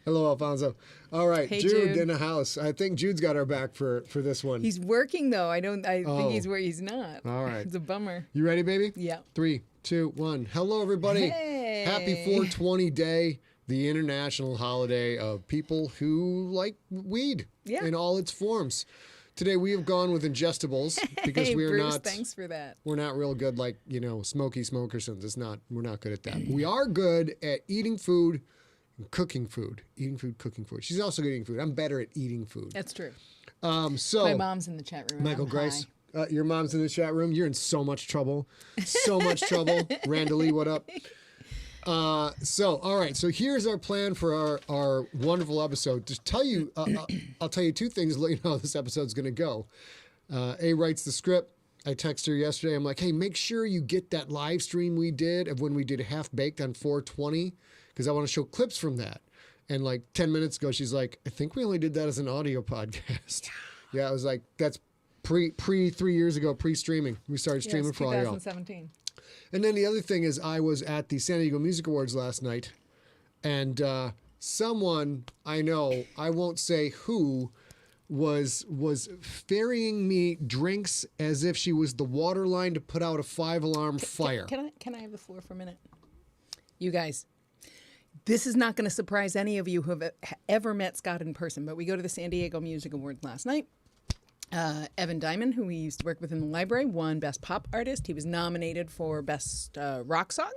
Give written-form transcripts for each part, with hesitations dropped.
Hello, Alfonso. All right, Hey, Jude Jude. in the house. I think Jude's got our back for this one. He's working though. I think he's where he's not. All right. It's a bummer. You ready, baby? Yeah. 3, 2, 1. Hello, everybody. Hey. Happy 420 Day, the international holiday of people who like weed in all its forms. Today we have gone with ingestibles because Hey, we're Bruce, not. thanks for that. We're not real good, like smoky smokersons. It's not. We're not good at that. We are good at eating food, and cooking food. Eating food, cooking food. She's also good at eating food. I'm better at eating food. That's true. So My mom's in the chat room. Michael I'm Grace, high. your mom's in the chat room. You're in so much trouble. So much trouble. Randalee, what up? All right. So here's our plan for our wonderful episode. To tell you, I'll tell you two things to let you know how this episode's going to go. A writes the script. I texted her yesterday. I'm like, hey, make sure you get that live stream we did of when we did Half Baked on 420 because I want to show clips from that. And like 10 minutes ago, she's like, I think we only did that as an audio podcast. Yeah, I was like, that's pre 3 years ago, pre-streaming. We started streaming for all y'all. 2017. And then the other thing is I was at the San Diego Music Awards last night, and someone I know, I won't say who, was ferrying me drinks as if she was the water line to put out a 5-alarm fire. Can I have the floor for a minute? You guys, this is not going to surprise any of you who have ever met Scott in person, but we go to the San Diego Music Awards last night. Evan Diamond, who we used to work with in the library, won Best Pop Artist. He was nominated for Best Rock Song.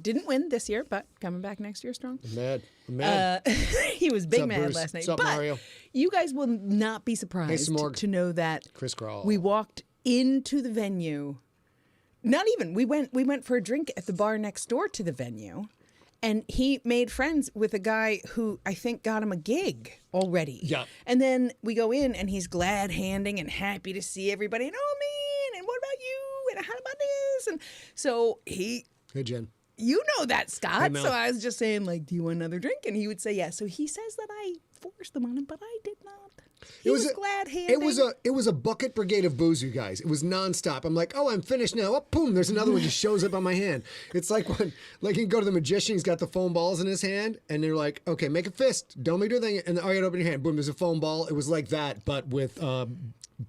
Didn't win this year, but coming back next year strong. I'm mad. He was big mad Bruce? last night. What's up, but Mario? you guys will not be surprised to know that Chris Crawl. we walked into the venue. Not even. We went for a drink at the bar next door to the venue. And he made friends with a guy who I think got him a gig already. Yeah. And then we go in and he's glad handing and happy to see everybody. And oh man, and what about you? And how about this? And so he. Hey, Jen. You know that, Scott. Hey, Mel. So I was just saying, like, do you want another drink? And he would say yes. So he says that I forced them on him, but I did not. He was glad handing. It was a bucket brigade of booze, you guys. It was nonstop. I'm like, oh, I'm finished now. Oh, boom, there's another one just shows up on my hand. It's like when, like, you go to the magician, he's got the foam balls in his hand, and they're like, okay, make a fist. Don't make do anything. And all you open your hand. Boom, there's a foam ball. It was like that, but with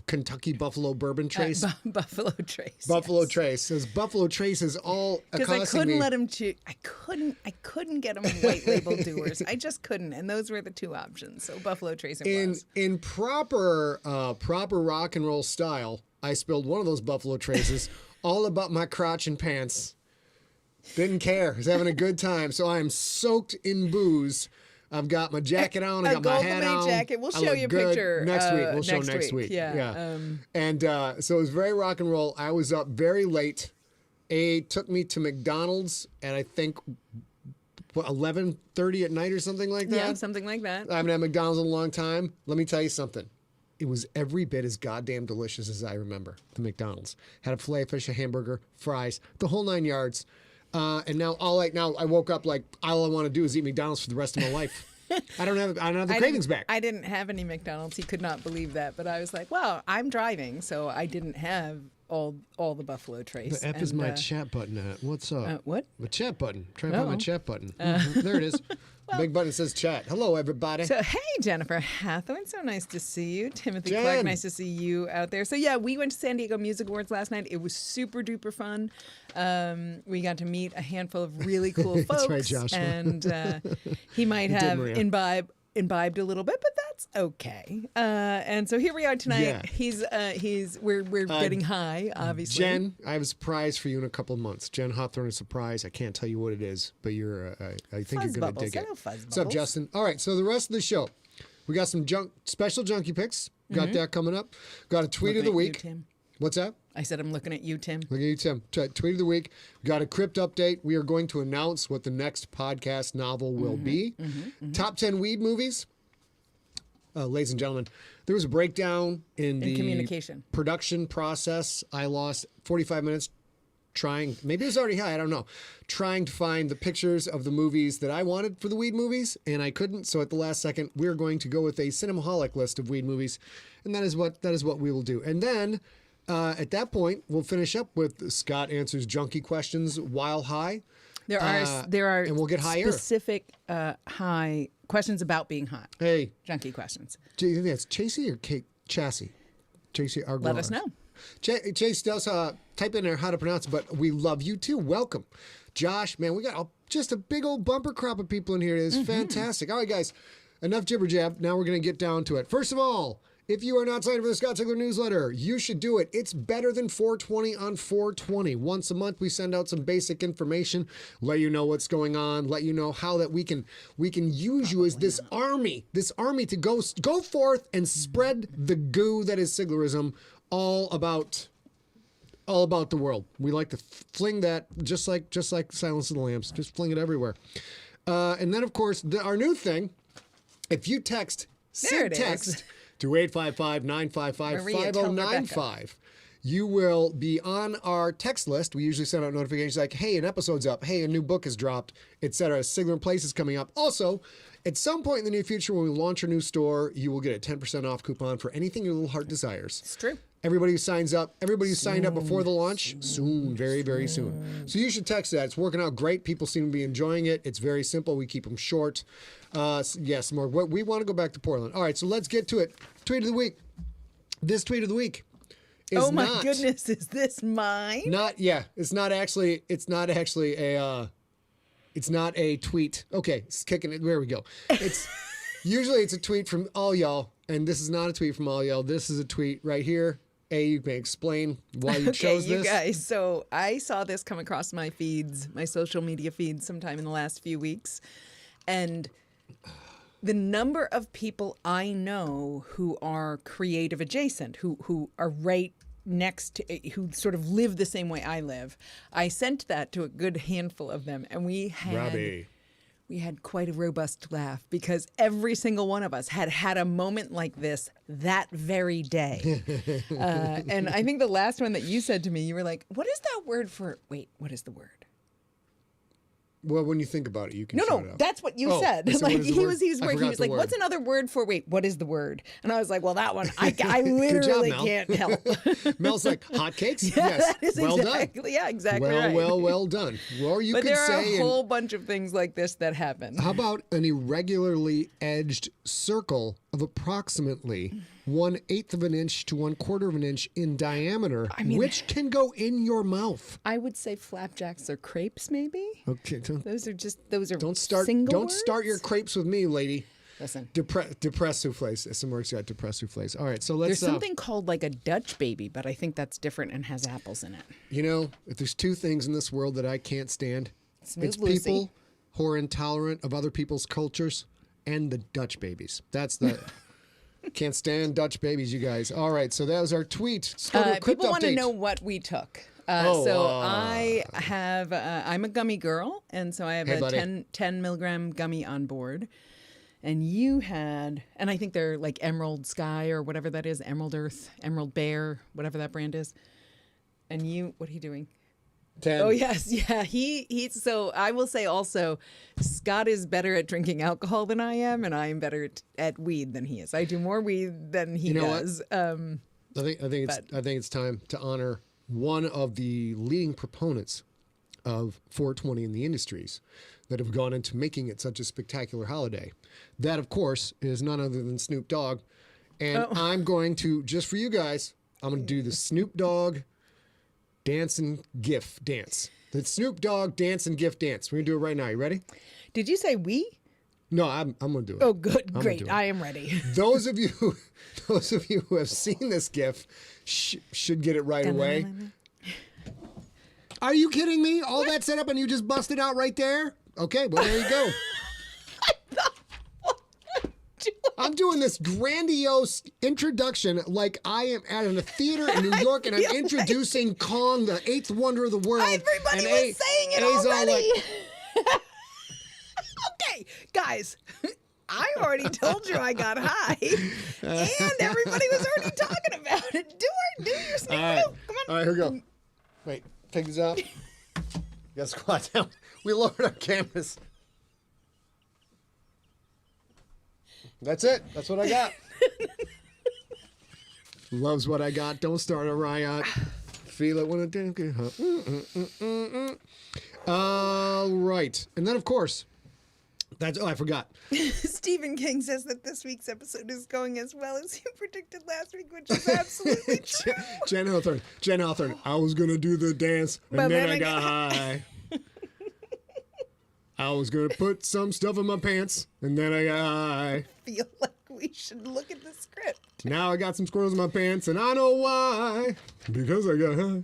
Kentucky Buffalo Bourbon Trace. Buffalo Trace. Buffalo yes. Trace. Those Buffalo Traces all because I accosting couldn't me. let him choose. I couldn't get him white label doers. I just couldn't, and those were the two options. So Buffalo Trace it was. In proper rock and roll style, I spilled one of those Buffalo Traces all about my crotch and pants. Didn't care. I was having a good time. So I am soaked in booze. I've got my jacket on. I got my hat on. Jacket. We'll I show look you a good. picture next week. We'll show next week. Yeah. And so it was very rock and roll. I was up very late. Took me to McDonald's at I think 11:30 at night or something like that. Yeah, something like that. I haven't had McDonald's in a long time. Let me tell you something. It was every bit as goddamn delicious as I remember. The McDonald's had a filet of fish, a hamburger, fries, the whole 9 yards. And now I woke up like all I want to do is eat McDonald's for the rest of my life. I don't have the cravings back. I didn't have any McDonald's. He could not believe that, but I was like, well, I'm driving, so I didn't have all the Buffalo Trace. The F is my chat button at. What's up? What? My chat button. Trying to find my chat button. There it is. Big button says chat. Hello, everybody. So, hey, Jennifer Hathaway. So nice to see you. Timothy Jen. Clark, nice to see you out there. So, yeah, we went to San Diego Music Awards last night. It was super duper fun. We got to meet a handful of really cool folks. That's right, Joshua. And he might have imbibed a little bit, but that's okay. And so here we are tonight. Yeah. We're getting high, obviously. Jen, I have a surprise for you in a couple of months. Jen Hawthorne, a surprise. I can't tell you what it is, but I think you're going to dig it. What's up, Justin? All right, so the rest of the show, we got some special junkie picks. Got that coming up. Got a tweet of the week. You, Tim. What's that? I said I'm looking at you, Tim. Look at you, Tim. Tweet of the week. We got a CRYPT update. We are going to announce what the next podcast novel will be. Top 10 weed movies. Ladies and gentlemen, there was a breakdown in the communication production process. I lost 45 minutes trying, maybe it was already high, I don't know, trying to find the pictures of the movies that I wanted for the weed movies, and I couldn't. So at the last second, we're going to go with a cinemaholic list of weed movies, and that is what we will do. And then at that point, we'll finish up with Scott answers junkie questions while high. There are and we'll get higher. specific high questions about being hot. Hey, Junkie questions. do you think that's Chasey or Kate Chassis? Chasey, our Let us know. Chase does type in there how to pronounce it, but we love you too. Welcome. Josh, man, we got just a big old bumper crop of people in here. It is fantastic. All right, guys, enough jibber jab. Now we're going to get down to it. First of all, if you are not signed up for the Scott Sigler newsletter, you should do it. It's better than 420 on 420. Once a month, we send out some basic information, let you know what's going on, let you know how that we can use you as this army to go forth and spread the goo that is Siglerism all about the world. We like to fling that just like Silence of the Lambs, just fling it everywhere. And then, of course, our new thing, if you text, send text to 855-955-5095. You will be on our text list. We usually send out notifications like, hey, an episode's up. Hey, a new book is dropped, etc. SIGLERinPLACE is coming up. Also, at some point in the near future, when we launch our new store, you will get a 10% off coupon for anything your little heart desires. It's true. Everybody who signs up, everybody who signed up before the launch, soon, very, very soon. So you should text that. It's working out great. People seem to be enjoying it. It's very simple. We keep them short. Yes, more. We want to go back to Portland. All right, so let's get to it. Tweet of the week. This tweet of the week is oh my goodness, is this mine? It's not actually a tweet. Okay, it's kicking it. There we go. It's usually it's a tweet from all y'all, and this is not a tweet from all y'all. This is a tweet right here. You may explain why you chose this. Okay, you guys. So I saw this come across my feeds, my social media feeds, sometime in the last few weeks, and the number of people I know who are creative adjacent, who are right next to, who sort of live the same way I live. I sent that to a good handful of them, and we had quite a robust laugh because every single one of us had a moment like this that very day. And I think the last one that you said to me, you were like, what is that word for, wait, what is the word? Well, when you think about it, you can shout it out. That's what you said. Like he was like, what's another word for, wait, what is the word? And I was like, well, that one, I literally can't help. Mel's like, hotcakes? Yeah, yes. that is well exactly, done. Yeah, exactly right. Well done. Or you but could there are say a whole bunch of things like this that happen. How about an irregularly edged circle of approximately 1/8 of an inch to 1/4 of an inch in diameter, which can go in your mouth? I would say flapjacks or crepes, maybe. Okay, those are don't start your crepes with me, lady. Listen, depressed soufflés. Some works got depressed soufflés. All right, so let's. There's something called like a Dutch baby, but I think that's different and has apples in it. You know, if there's two things in this world that I can't stand, it's people who are intolerant of other people's cultures and the Dutch babies. That's the. Can't stand Dutch babies, you guys. All right, so that was our tweet. People want to know what we took. I have, I'm a gummy girl, and so I have a 10 milligram gummy on board. And you had, and I think they're like Emerald Sky or whatever that is, Emerald Earth, Emerald Bear, whatever that brand is. And you, what are you doing? 10. Oh, yes. Yeah. So I will say also, Scott is better at drinking alcohol than I am, and I am better at weed than he is. I do more weed than he does. I think it's time to honor one of the leading proponents of 420 in the industries that have gone into making it such a spectacular holiday. That, of course, is none other than Snoop Dogg. And I'm going to, just for you guys, I'm going to do the Snoop Dogg dance and GIF dance. The Snoop Dogg dance and GIF dance. We're going to do it right now. You ready? Did you say we? No, I'm going to do it. Oh, good. Great. I am ready. Those of you who have seen this GIF should get it right away. Are you kidding me? All that set up and you just busted out right there? Okay, well, there you go. I'm doing this grandiose introduction like I am at a theater in New York and I'm introducing Kong, the eighth wonder of the world. Everybody was saying it already. Okay, guys, I already told you I got high, and everybody was already talking about it. Do your sneak move. Come on. All right, here we go. Wait, take this out. You gotta squat down. We lowered our cameras. That's it. That's what I got. Loves what I got. Don't start a riot. Feel it when it didn't get hot. All right. And then, of course, I forgot. Stephen King says that this week's episode is going as well as you predicted last week, which is absolutely true. Jen Hawthorne, I was going to do the dance, and then I got high. I was going to put some stuff in my pants, and then I got high. I feel like we should look at the script. Now I got some squirrels in my pants, and I know why. Because I got high.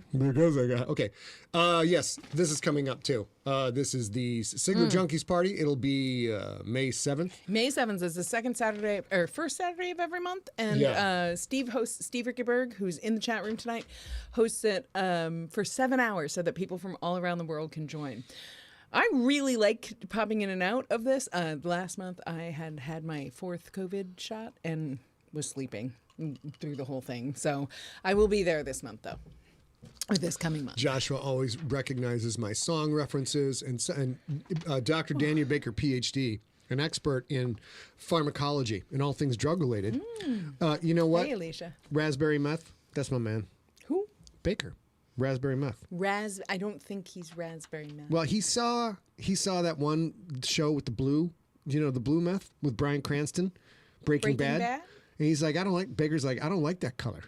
Okay. Yes, this is coming up, too. This is the Sigler Junkies party. It'll be May 7th. May 7th is the first Saturday of every month. And Steve Rickeberg, who's in the chat room tonight, hosts it for 7 hours so that people from all around the world can join. I really like popping in and out of this. Last month, I had my 4th COVID shot and was sleeping through the whole thing. So I will be there this month, though. Or this coming month. Joshua always recognizes my song references. And Dr. Daniel Baker, PhD, an expert in pharmacology and all things drug-related. You know what? Hey, Alicia. Raspberry meth. That's my man. Who? Baker. Raspberry meth. I don't think he's raspberry meth. Well, he saw that one show with the blue meth with Bryan Cranston, Breaking Bad. And he's like, Baker's like, I don't like that color.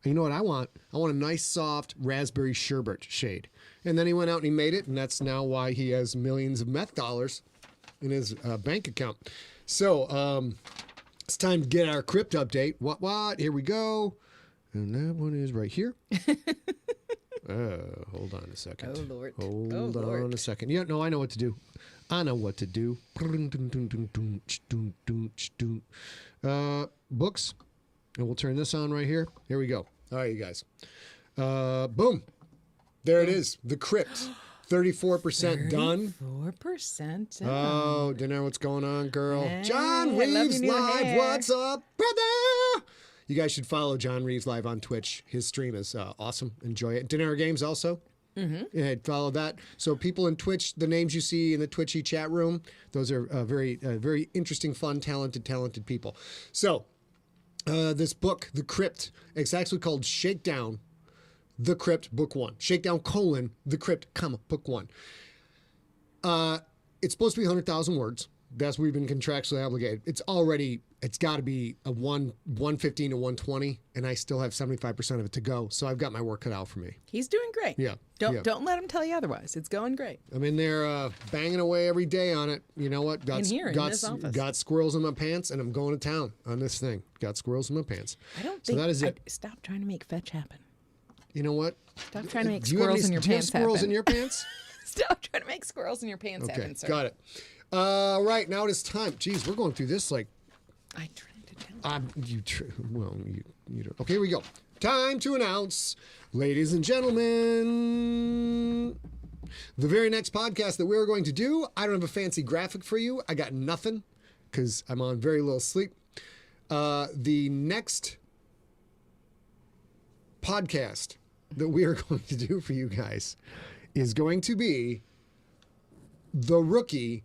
You know what I want? I want a nice, soft raspberry sherbet shade. And then he went out and he made it, and that's now why he has millions of meth dollars in his bank account. So it's time to get our CRYPT update. What? Here we go. And that one is right here. Hold on a second. Oh, Lord. Hold on a second. Yeah, no, I know what to do. Books. And we'll turn this on right here. Here we go. All right, you guys. Boom. There it is. The CRYPT. 34% done. 34% done. Oh, do you know what's going on, girl? Hey, John I love Reeves your new Live. hair. What's up, brother? You guys should follow John Reeves Live on Twitch. His stream is awesome. Enjoy it. Dinner Games also. Mm-hmm. Yeah, follow that. So people in Twitch, the names you see in the Twitchy chat room, those are very interesting, fun, talented people. So this book, The CRYPT, it's actually called Shakedown, The CRYPT, Book 1. Shakedown, The CRYPT, Book 1. It's supposed to be 100,000 words. That's what we've been contractually obligated. It's got to be a 115 to 120, and I still have 75% of it to go. So I've got my work cut out for me. He's doing great. Yeah. Don't let him tell you otherwise. It's going great. I'm in there banging away every day on it. You know what? In this office. Got squirrels in my pants, and I'm going to town on this thing. Got squirrels in my pants. I don't so think. that is it. Stop trying to make fetch happen. You know what? Stop trying to make Do you have squirrels in your do you have pants squirrels happen. in your pants? Stop trying to make squirrels in your pants happen, sir. Got it. Right, now it is time. Jeez, we're going through this like... I tried to tell you. You don't. Okay, here we go. Time to announce, ladies and gentlemen, the very next podcast that we're going to do. I don't have a fancy graphic for you. I got nothing because I'm on very little sleep. The next podcast that we are going to do for you guys is going to be The Rookie,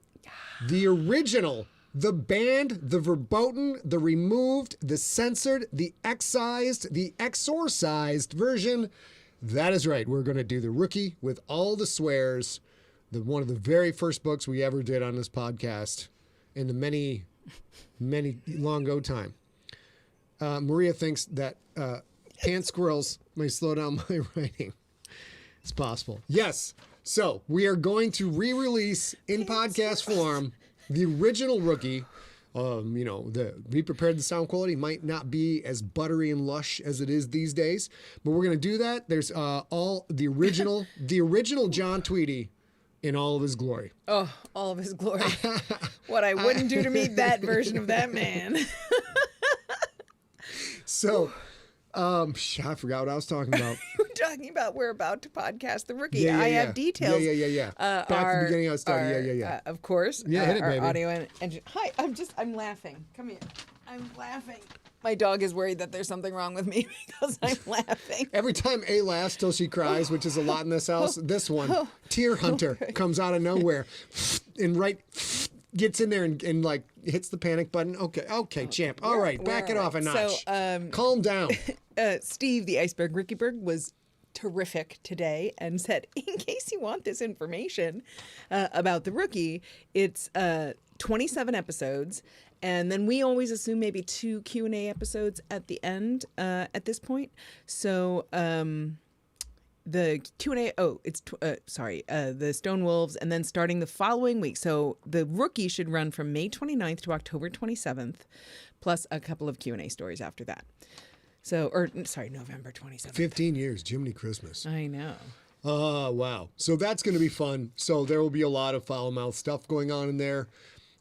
the original, the banned, the verboten, the removed, the censored, the excised, the exorcised version. That is right. We're going to do The Rookie with all the swears. One of the very first books we ever did on this podcast in the many long ago time. Maria thinks that pant squirrels may slow down my writing. It's possible. Yes. So we are going to re-release in podcast form the original Rookie. Be prepared. The sound quality might not be as buttery and lush as it is these days, but we're going to do that. There's all the original John Tweedy in all of his glory. Oh, all of his glory. What I wouldn't do to meet that version of that man. So, I forgot what I was talking about. We're talking about we're about to podcast The Rookie. I have details. Yeah. Back to the beginning of the story. Yeah. Of course. Yeah, hit it, our baby. audio and engine. Hi, I'm laughing. Come here. I'm laughing. My dog is worried that there's something wrong with me because I'm laughing. Every time A laughs till she cries, which is a lot in this house, this one, Tear Hunter, comes out of nowhere and gets in there and like hits the panic button. Okay, champ. All right, back it off a notch. So, calm down. Steve, the Iceberg Rickyberg, was terrific today and said, in case you want this information about The Rookie, it's 27 episodes, and then we always assume maybe 2 Q&A episodes at the end at this point. So the Q&A, the Stone Wolves, and then starting the following week. So the Rookie should run from May 29th to October 27th, plus a couple of Q&A stories after that. So, November 27th. 15 years, Jiminy Christmas. I know. Oh, wow. So that's going to be fun. So there will be a lot of foul-mouthed stuff going on in there.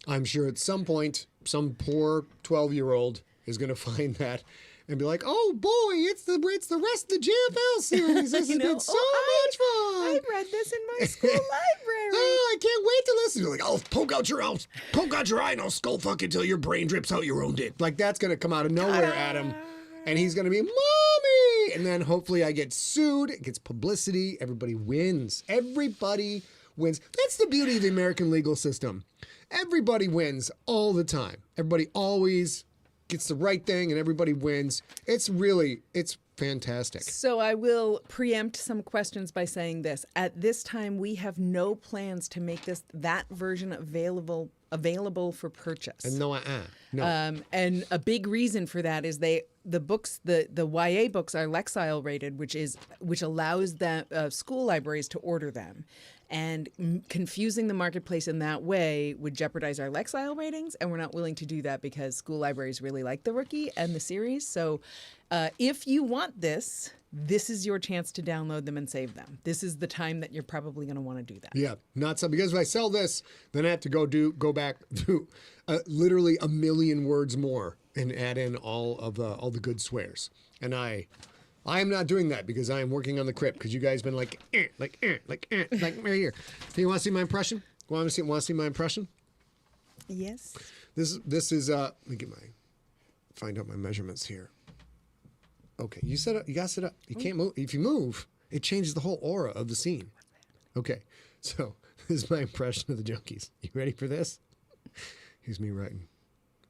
I'm sure at some point, some poor 12-year-old is going to find that and be like, oh, boy, it's the rest of the JFL series. This has been so much fun. I read this in my school library. Oh, I can't wait to listen. You're like, oh, poke out your eye and I'll skull fuck until your brain drips out your own dick. Like, that's going to come out of nowhere at him. And he's going to be, Mommy! And then hopefully I get sued. It gets publicity. Everybody wins. Everybody wins. That's the beauty of the American legal system. Everybody wins all the time. Everybody always gets the right thing and everybody wins. It's fantastic. So I will preempt some questions by saying this. At this time, we have no plans to make that version available for purchase. And no. And a big reason for that is the books, the YA books are Lexile rated, which allows school libraries to order them. And confusing the marketplace in that way would jeopardize our Lexile ratings, and we're not willing to do that because school libraries really like The Rookie and the series. So if you want this is your chance to download them and save them. This is the time that you're probably going to want to do that. Yeah, not so, because if I sell this, then I have to go back to literally a million words more and add in all the good swears. And I am not doing that because I am working on the CRYPT, because you guys been like right here. Do you want to see my impression? Want to see my impression? Yes. This is let me find out my measurements here. Okay, you set up. You got set up. You can't move. If you move, it changes the whole aura of the scene. Okay, so this is my impression of the Junkies. You ready for this? Here's me writing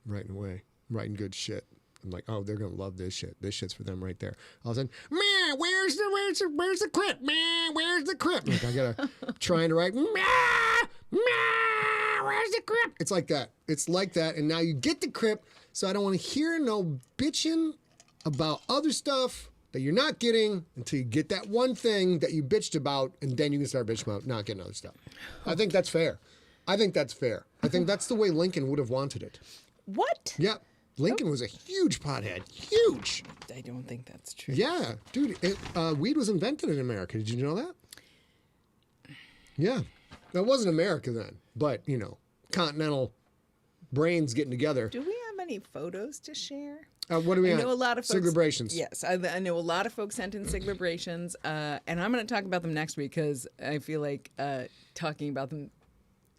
away, writing good shit. I'm like, oh, they're gonna love this shit. This shit's for them right there. All of a sudden, man, where's the CRYPT? Man, where's the CRYPT? Like I gotta trying to write, man, where's the CRYPT? It's like that. It's like that. And now you get the CRYPT, so I don't want to hear no bitching about other stuff that you're not getting until you get that one thing that you bitched about, and then you can start bitching about not getting other stuff. I think that's fair. I think that's the way Lincoln would have wanted it. What? Yeah. Lincoln was a huge pothead. Huge. I don't think that's true. Yeah. Dude, weed was invented in America. Did you know that? Yeah. That wasn't America then, but, continental brains getting together. Do we have any photos to share? What do we have? I know a lot of folks. Celebrations. Yes, I know a lot of folks sent in celebrations, and I'm going to talk about them next week because I feel like talking about them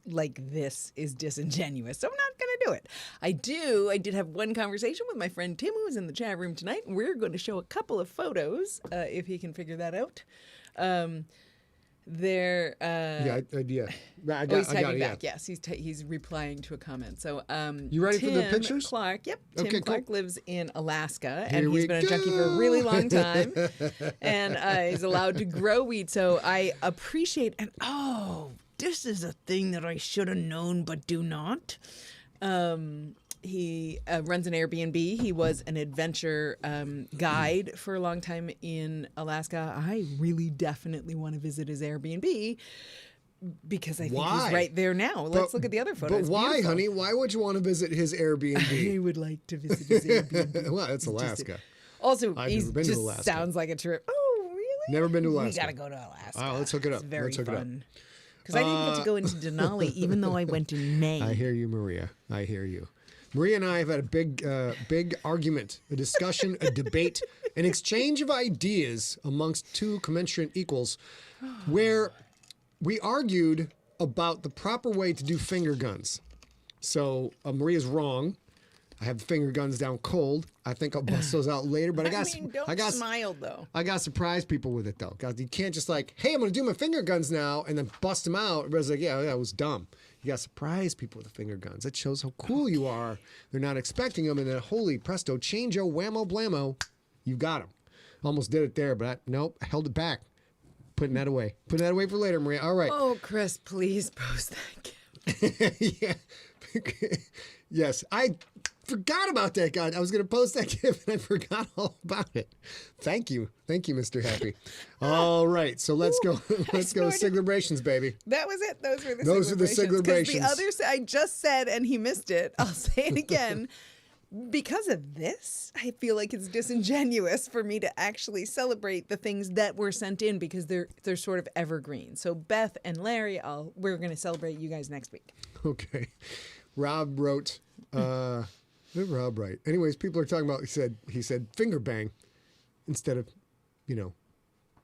like this is disingenuous, so I'm not going to do it. I did have one conversation with my friend Tim, who's in the chat room tonight. We're going to show a couple of photos if he can figure that out. Yeah. He's typing back. Yes, he's replying to a comment. So, you ready for the pictures? Clark. Yep. Okay, Tim Clark cool. lives in Alaska, and he's been a junkie for a really long time, and he's allowed to grow weed. So I appreciate. And this is a thing that I should have known but do not. He runs an Airbnb. He was an adventure guide for a long time in Alaska. I really definitely want to visit his Airbnb because I think he's right there now. Let's look at the other photos. But why, beautiful. Honey? Why would you want to visit his Airbnb? I would like to visit his Airbnb. Well, it's Alaska. Also, he just Alaska. Sounds like a trip. Oh, really? Never been to Alaska. We got to go to Alaska. Oh, let's hook it up. It's very fun. Because I didn't get to go into Denali, even though I went in May. I hear you, Maria. I hear you. Maria and I have had a big argument, a discussion, a debate, an exchange of ideas amongst two commensurate equals, where we argued about the proper way to do finger guns. So Maria's wrong. I have the finger guns down cold. I think I'll bust those out later. But don't smile though. I got to surprise people with it though. You can't just like, hey, I'm gonna do my finger guns now, and then bust them out. Everybody's like, yeah, that was dumb. You got to surprise people with the finger guns. That shows how cool you are. They're not expecting them, and then holy presto, change-o, whammo, blammo, you got them. Almost did it there, but nope, I held it back. Putting that away. Putting that away for later, Maria. All right. Oh, Chris, please post that. Yeah. Yes, I forgot about that, God. I was going to post that GIF and I forgot all about it. Thank you, Mr. Happy. All right, so let's go. Let's go. Siglebrations, baby. That was it. Those were the Those are the Siglebrations. Siglebrations. The others I just said, and he missed it. I'll say it again. Because of this, I feel like it's disingenuous for me to actually celebrate the things that were sent in because they're sort of evergreen. So Beth and Larry, we're going to celebrate you guys next week. Okay. Rob wrote, what did Rob write? Anyways, people are talking about, he said finger bang instead of,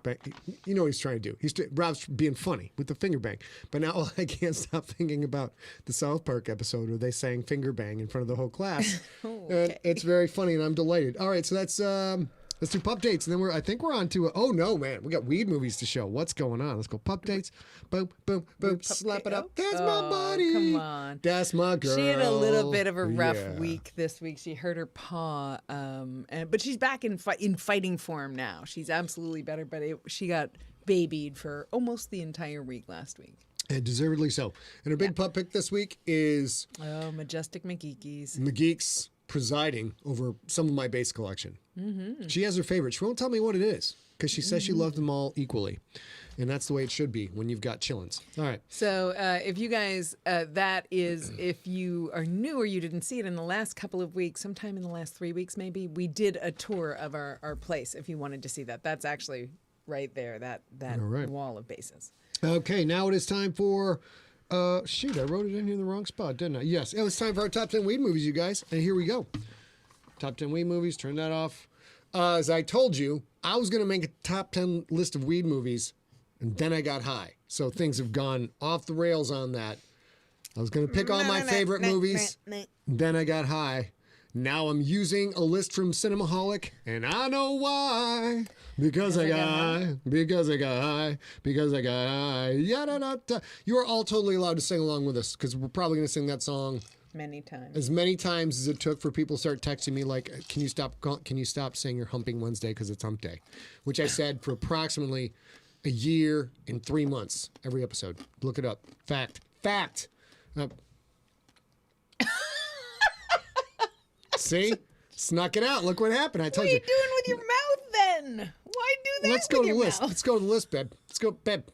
bang. You know what he's trying to do. Rob's being funny with the finger bang. But now I can't stop thinking about the South Park episode where they sang finger bang in front of the whole class. Okay. And it's very funny and I'm delighted. All right, so let's do pup dates, and then I think we're on to oh no, man, we got weed movies to show. What's going on? Let's go pup dates. Boom, boom, boom. Slap it up. That's my buddy. Come on. That's my girl. She had a little bit of a rough week this week. She hurt her paw, but she's back in fighting form now. She's absolutely better. But she got babied for almost the entire week last week. And deservedly so. And her big pup pick this week is Majestic McGeekies. McGeeks presiding over some of my base collection. Mm-hmm. She has her favorite. She won't tell me what it is because she says she loved them all equally. And that's the way it should be when you've got chillins. All right. So if you guys, that is, if you are new or you didn't see it in the last couple of weeks, sometime in the last 3 weeks maybe, we did a tour of our place if you wanted to see that. That's actually right there, that right. wall of bases. Okay, now it is time for... shoot, I wrote it in here in the wrong spot, didn't I? Yes, it was time for our top 10 weed movies, you guys. And here we go. Top 10 weed movies, turn that off. As I told you, I was going to make a top 10 list of weed movies, and then I got high. So things have gone off the rails on that. I was going to pick all my favorite movies, then I got high. Now I'm using a list from Cinemaholic, and I know why. Because I got high. Because I got high. Because I got high. Yada-da-da. You are all totally allowed to sing along with us, because we're probably going to sing that song many times. As many times as it took for people to start texting me like, can you stop saying you're humping Wednesday because it's hump day? Which I said for approximately a year and 3 months every episode. Look it up. Fact. See? Snuck it out. Look what happened. I told you. What are you doing with your mouth then? Why do that Let's go with to the your list. mouth? Let's go to the list, Beb. Let's go, Beb.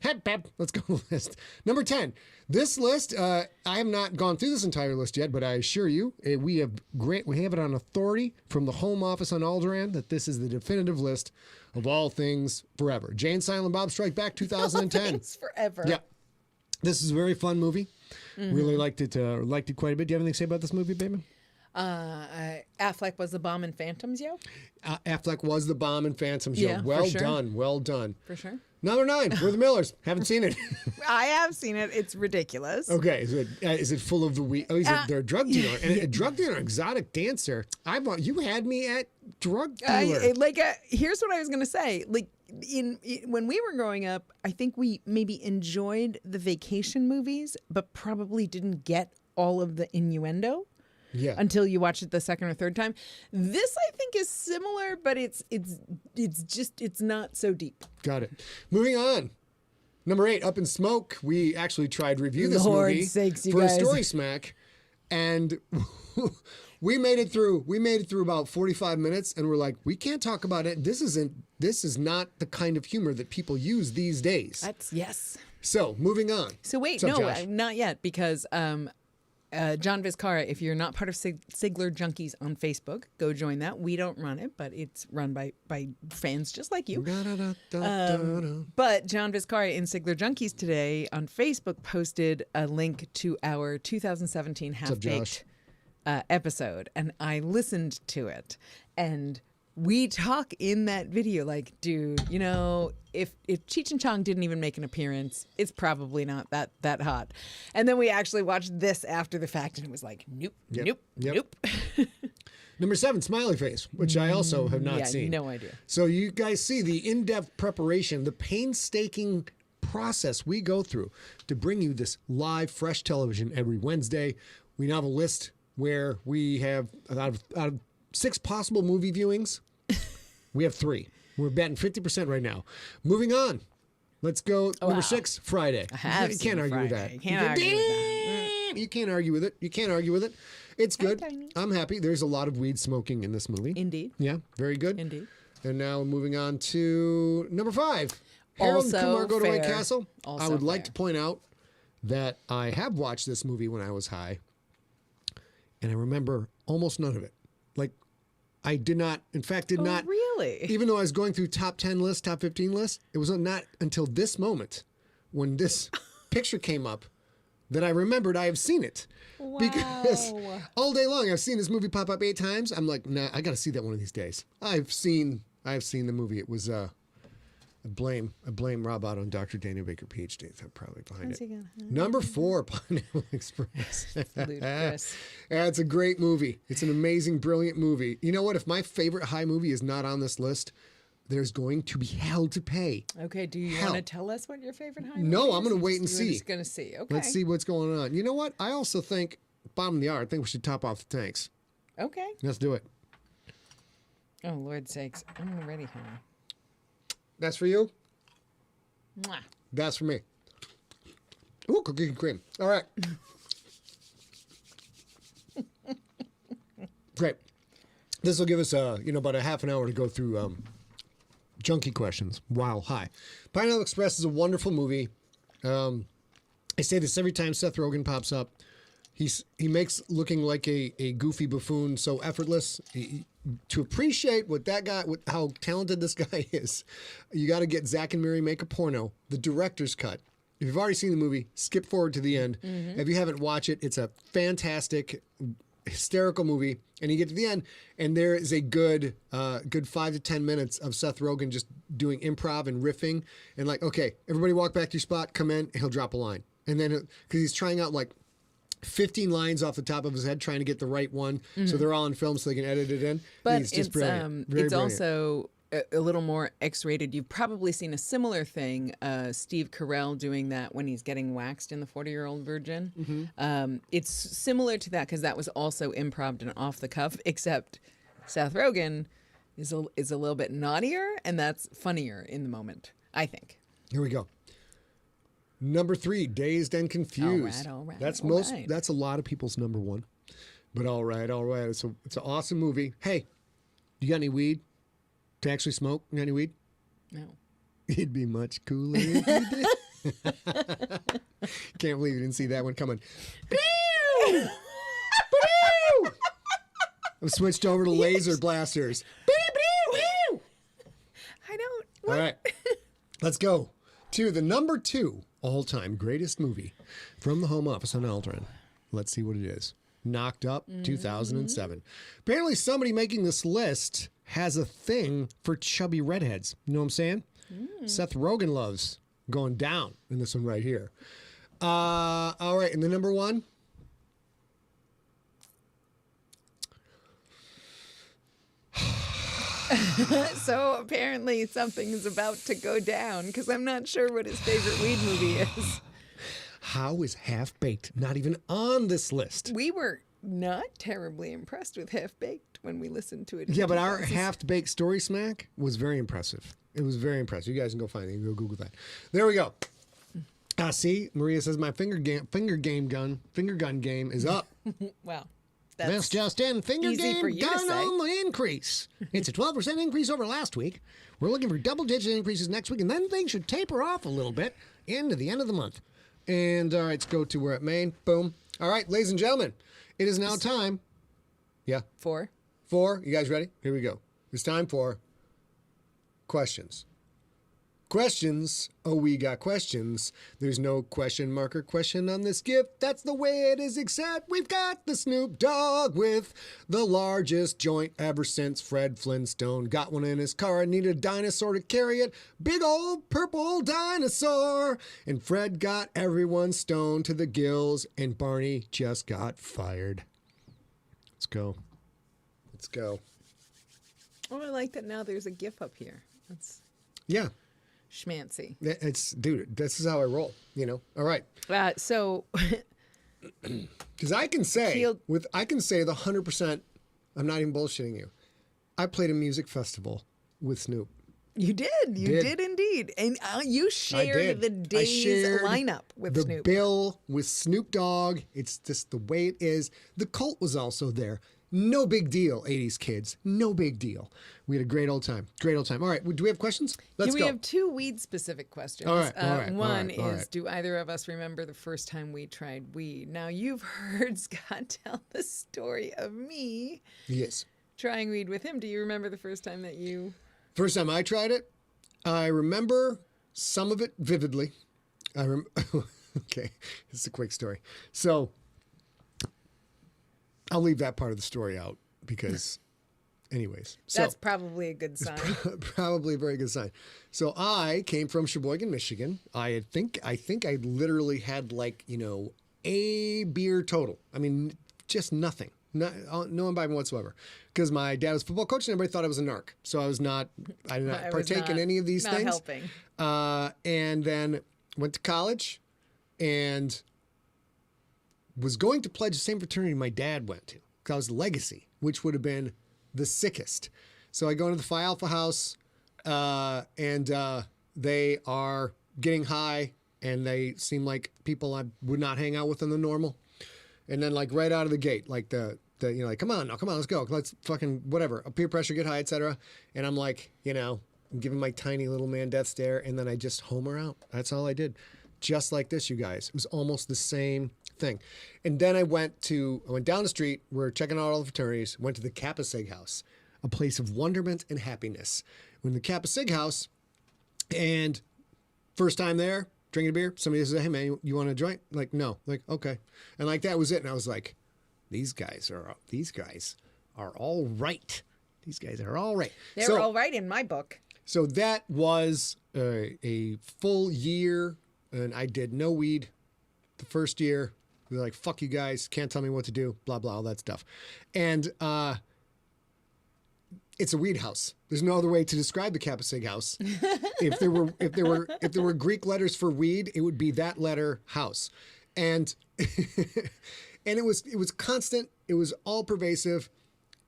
Head, Beb. Let's go to the list. Number 10. This list, I have not gone through this entire list yet, but I assure you, we have it on authority from the Home Office on Alderaan that this is the definitive list of all things forever. Jay and Silent Bob Strike Back, 2010. All things forever. Yeah. This is a very fun movie. Mm-hmm. Really liked it quite a bit. Do you have anything to say about this movie, baby? Affleck was the bomb in Phantoms, yo? Affleck was the bomb in Phantoms, yo. Yeah, well for sure. done. Well done. For sure. Number 9, We're the Millers. Haven't seen it. I have seen it. It's ridiculous. Okay, is it full of the weed? Oh, they're a drug dealer. And a drug dealer, exotic dancer. You had me at drug dealer. Here's what I was going to say. Like, when we were growing up, I think we maybe enjoyed the vacation movies, but probably didn't get all of the innuendo. Yeah. Until you watch it the second or third time. This, I think, is similar, but it's not so deep. Got it. Moving on. Number 8, Up in Smoke. We actually tried to review this Lord's movie sakes, you for guys. a Story Smack, and we made it through. We made it through about 45 minutes, and we're like, we can't talk about it. This is not the kind of humor that people use these days. Yes. So moving on. So wait, What's up, no, Josh? not yet, because John Vizcarra, if you're not part of Sigler Junkies on Facebook, go join that. We don't run it, but it's run by fans just like you. But John Vizcarra in Sigler Junkies today on Facebook posted a link to our 2017 Half-Baked episode, and I listened to it, and we talk in that video like, dude, if Cheech and Chong didn't even make an appearance, it's probably not that hot. And then we actually watched this after the fact, and it was like, nope. Number 7, Smiley Face, which I also have not seen. No idea. So you guys see the in-depth preparation, the painstaking process we go through to bring you this live, fresh television every Wednesday. We now have a list where we have, out of 6 possible movie viewings, we have 3. We're betting 50% right now. Moving on. Let's go. Number 6, Friday. I have You seen can't argue with Friday. that. You can't argue with that. can't argue with it. You can't argue with it. It's good. Tiny. I'm happy. There's a lot of weed smoking in this movie. Indeed. Yeah, very good. Indeed. And now moving on to number 5. Harold and Also Kumar Go to White fair. Castle. Also I would like fair. to point out that I have watched this movie when I was high, and I remember almost none of it. Like, I did not, in fact, did not. Really? Even though I was going through top 10 lists, top 15 lists, it was not until this moment when this picture came up that I remembered I have seen it. Wow. Because all day long I've seen this movie pop up 8 times. I'm like, nah, I got to see that one of these days. I've seen the movie. It was I blame Rob out on Dr. Daniel Baker PhD. I'm probably behind it. Number 4, Pineapple Express. Ludicrous. Yeah, it's a great movie. It's an amazing, brilliant movie. You know what? If my favorite high movie is not on this list, there's going to be hell to pay. Okay, do you Hell. want to tell us what your favorite high No, movie I'm is? gonna wait and You're see. just going to see. Okay. Let's see what's going on. You know what? I also think, bottom of the hour, I think we should top off the tanks. Okay. Let's do it. Oh, Lord's sakes. I'm already hungry. That's for you. Mwah. That's for me. Ooh, cookie and cream. All right. Great. This will give us about a half an hour to go through junkie questions while high. Pineapple Express is a wonderful movie. I say this every time Seth Rogen pops up. He makes looking like a goofy buffoon so effortless. To appreciate how talented this guy is, you got to get Zach and Miri Make a Porno, the director's cut. If you've already seen the movie, skip forward to the end. Mm-hmm. If you haven't watched it, it's a fantastic, hysterical movie. And you get to the end, and there is a good 5 to 10 minutes of Seth Rogen just doing improv and riffing, and like, okay, everybody walk back to your spot, come in, and he'll drop a line, and then because he's trying out like 15 lines off the top of his head, trying to get the right one, so they're all on film, so they can edit it in. But He's just brilliant. Very it's brilliant. also a little more X-rated. You've probably seen a similar thing, Steve Carell doing that when he's getting waxed in The 40-Year-Old Virgin. Mm-hmm. It's similar to that because that was also improv and off the cuff, except Seth Rogen is a little bit naughtier, and that's funnier in the moment, I think. Here we go. Number 3, Dazed and Confused. All right. That's a lot of people's number 1. But all right. It's an awesome movie. Hey, you got any weed to actually smoke? You got any weed? No. It'd be much cooler if you did. Can't believe you didn't see that one coming. Pew! Pew! I've switched over to laser blasters. Pew, pew, pew! I don't. All right. Let's go to the number 2 all-time greatest movie from the home office on Aldrin. Let's see what it is. Knocked Up, 2007. Apparently somebody making this list has a thing for chubby redheads. You know what I'm saying? Seth Rogen loves going down in this one right here. All right, and the number 1? So apparently something is about to go down because I'm not sure what his favorite weed movie is. How is Half Baked not even on this list? We were not terribly impressed with Half Baked when we listened to it. Yeah, but our Half Baked Story Smack was very impressive. It was very impressive. You guys can go find it. You can go Google that. There we go. See, Maria says my finger gun game is up. Wow. That's just in. Finger easy game for you to gun say. on the increase. It's a 12% increase over last week. We're looking for double-digit increases next week, and then things should taper off a little bit into the end of the month. And all right, let's go to we're at Maine. Boom. All right, ladies and gentlemen, it is now time. Yeah. 4. 4. You guys ready? Here we go. It's time for questions. Questions. Oh, we got questions. There's no question marker question on this gift. That's the way it is, except we've got the Snoop Dogg with the largest joint ever since Fred Flintstone got one in his car and needed a dinosaur to carry it. Big old purple dinosaur. And Fred got everyone stoned to the gills, and Barney just got fired. Let's go. Let's go. Oh, I like that now there's a GIF up here. That's Yeah. schmancy. Dude, this is how I roll, you know? All right. So Because I can say, the 100%, I'm not even bullshitting you. I played a music festival with Snoop. You did. You did indeed. And you shared the Dazed lineup with the Snoop. bill with Snoop Dogg. It's just the way it is. The Cult was also there. No big deal, 80s kids. No big deal. We had a great old time. Great old time. All right. Do we have questions? Let's go. We have 2 weed-specific questions. All right. One is, do either of us remember the first time we tried weed? Now, you've heard Scott tell the story of me trying weed with him. Do you remember the first time that you... First time I tried it, I remember some of it vividly. Okay, this is a quick story. So... I'll leave that part of the story out because, anyways. That's probably a good sign. Probably a very good sign. So I came from Sheboygan, Michigan. I think I literally had a beer total. I mean, just nothing. No imbibing whatsoever. Because my dad was a football coach and everybody thought I was a narc. So I did not partake in any of these things. Helping. And then went to college and was going to pledge the same fraternity my dad went to, because I was legacy, which would have been the sickest. So I go into the Phi Alpha house, and they are getting high, and they seem like people I would not hang out with in the normal. And then right out of the gate, come on, let's go. Let's fucking whatever. Peer pressure, get high, etc. And I'm I'm giving my tiny little man death stare, and then I just homer out. That's all I did. Just like this, you guys. It was almost the same thing. And then I went down the street. We're checking out all the fraternities. Went to the Kappa Sig house, a place of wonderment and happiness. Went to the Kappa Sig house, and first time there, drinking a beer. Somebody says, "Hey man, you want a joint?" Like, no. Like, okay. And that was it. And I was like, these guys are all right. These guys are all right. They're all right in my book. So that was a full year, and I did no weed the first year. They're like, fuck you guys, can't tell me what to do, blah, blah, all that stuff. And it's a weed house. There's no other way to describe the Kappa Sig house. If there were Greek letters for weed, it would be that letter house. And and it was constant, it was all pervasive,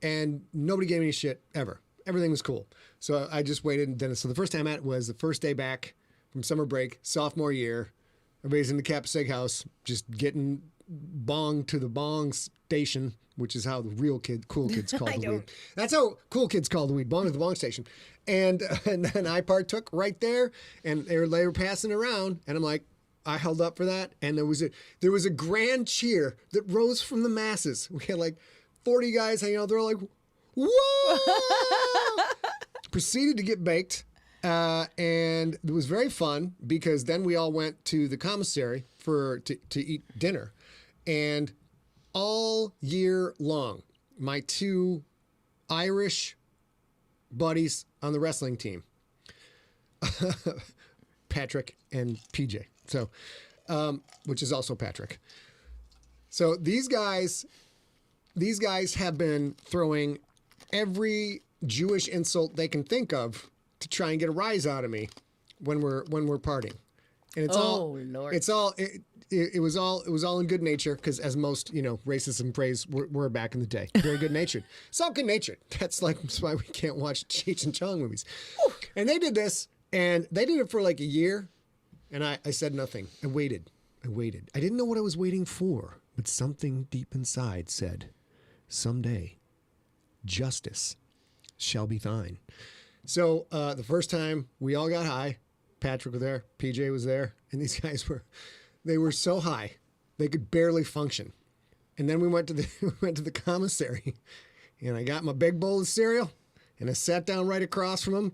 and nobody gave me shit ever. Everything was cool. So I just waited, and then so the first time I was the first day back from summer break, sophomore year. Everybody's in the Kappa Sig house, just getting bong to the bong station, which is how the real cool kids call the weed. That's how cool kids call the weed, bong to the bong station. And then I partook right there, and they were passing around, and I'm like, I held up for that, and there was a grand cheer that rose from the masses. We had 40 guys hanging out. They're all like, whoa! Proceeded to get baked. And it was very fun because then we all went to the commissary to eat dinner. And all year long, my 2 Irish buddies on the wrestling team, Patrick and PJ, so which is also Patrick. So these guys have been throwing every Jewish insult they can think of to try and get a rise out of me when we're partying. And it's Lord. It was all in good nature, because as most racism praise were back in the day, very good natured. It's all good natured. That's why we can't watch Cheech and Chong movies. And they did this, and they did it for a year, and I said nothing. I waited. I didn't know what I was waiting for, but something deep inside said, someday justice shall be thine. So the first time we all got high, Patrick was there, PJ was there, and these guys were so high they could barely function. And then we went to the commissary, and I got my big bowl of cereal, and I sat down right across from them,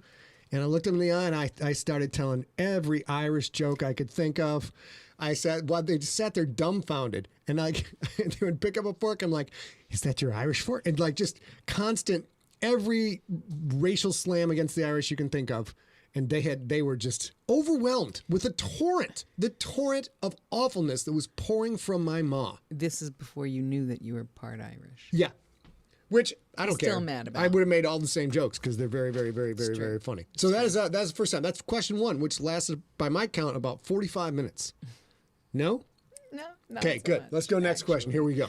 and I looked them in the eye, and I started telling every Irish joke I could think of. They just sat there dumbfounded, and they would pick up a fork. I'm like, "Is that your Irish fork?" And just constant. Every racial slam against the Irish you can think of, and they were just overwhelmed with the torrent of awfulness that was pouring from my maw. This is before you knew that you were part Irish. Yeah, which I don't care. Still mad about. I would have made all the same jokes because they're very, very, very, very, very funny. So that's the first time. That's question 1, which lasted by my count about 45 minutes. No. No. Okay, good. Let's go next question. Here we go.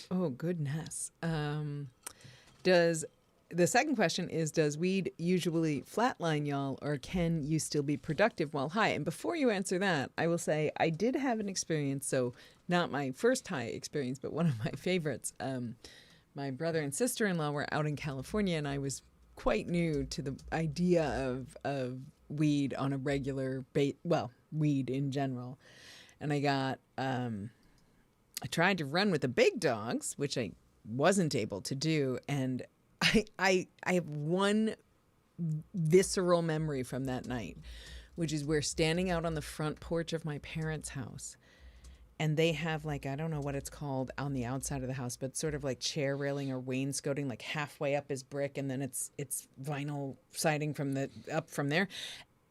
Oh, goodness. Does the second question is, does weed usually flatline y'all, or can you still be productive while high? And before you answer that, I will say I did have an experience, so not my first high experience, but one of my favorites. My brother and sister-in-law were out in California, and I was quite new to the idea of weed on a regular weed in general. And I tried to run with the big dogs, which I wasn't able to do. And I have one visceral memory from that night, which is we're standing out on the front porch of my parents' house. And they have like, I don't know what it's called on the outside of the house, but sort of like chair railing or wainscoting, like halfway up is brick. And then it's vinyl siding up from there.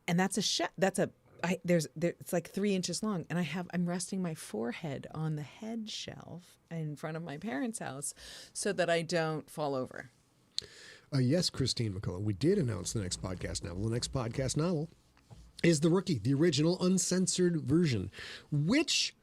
And that's it's like 3 inches long, and I'm resting my forehead on the head shelf in front of my parents' house so that I don't fall over. Yes, Christine McCullough, we did announce the next podcast novel. The next podcast novel is The Rookie, the original uncensored version, which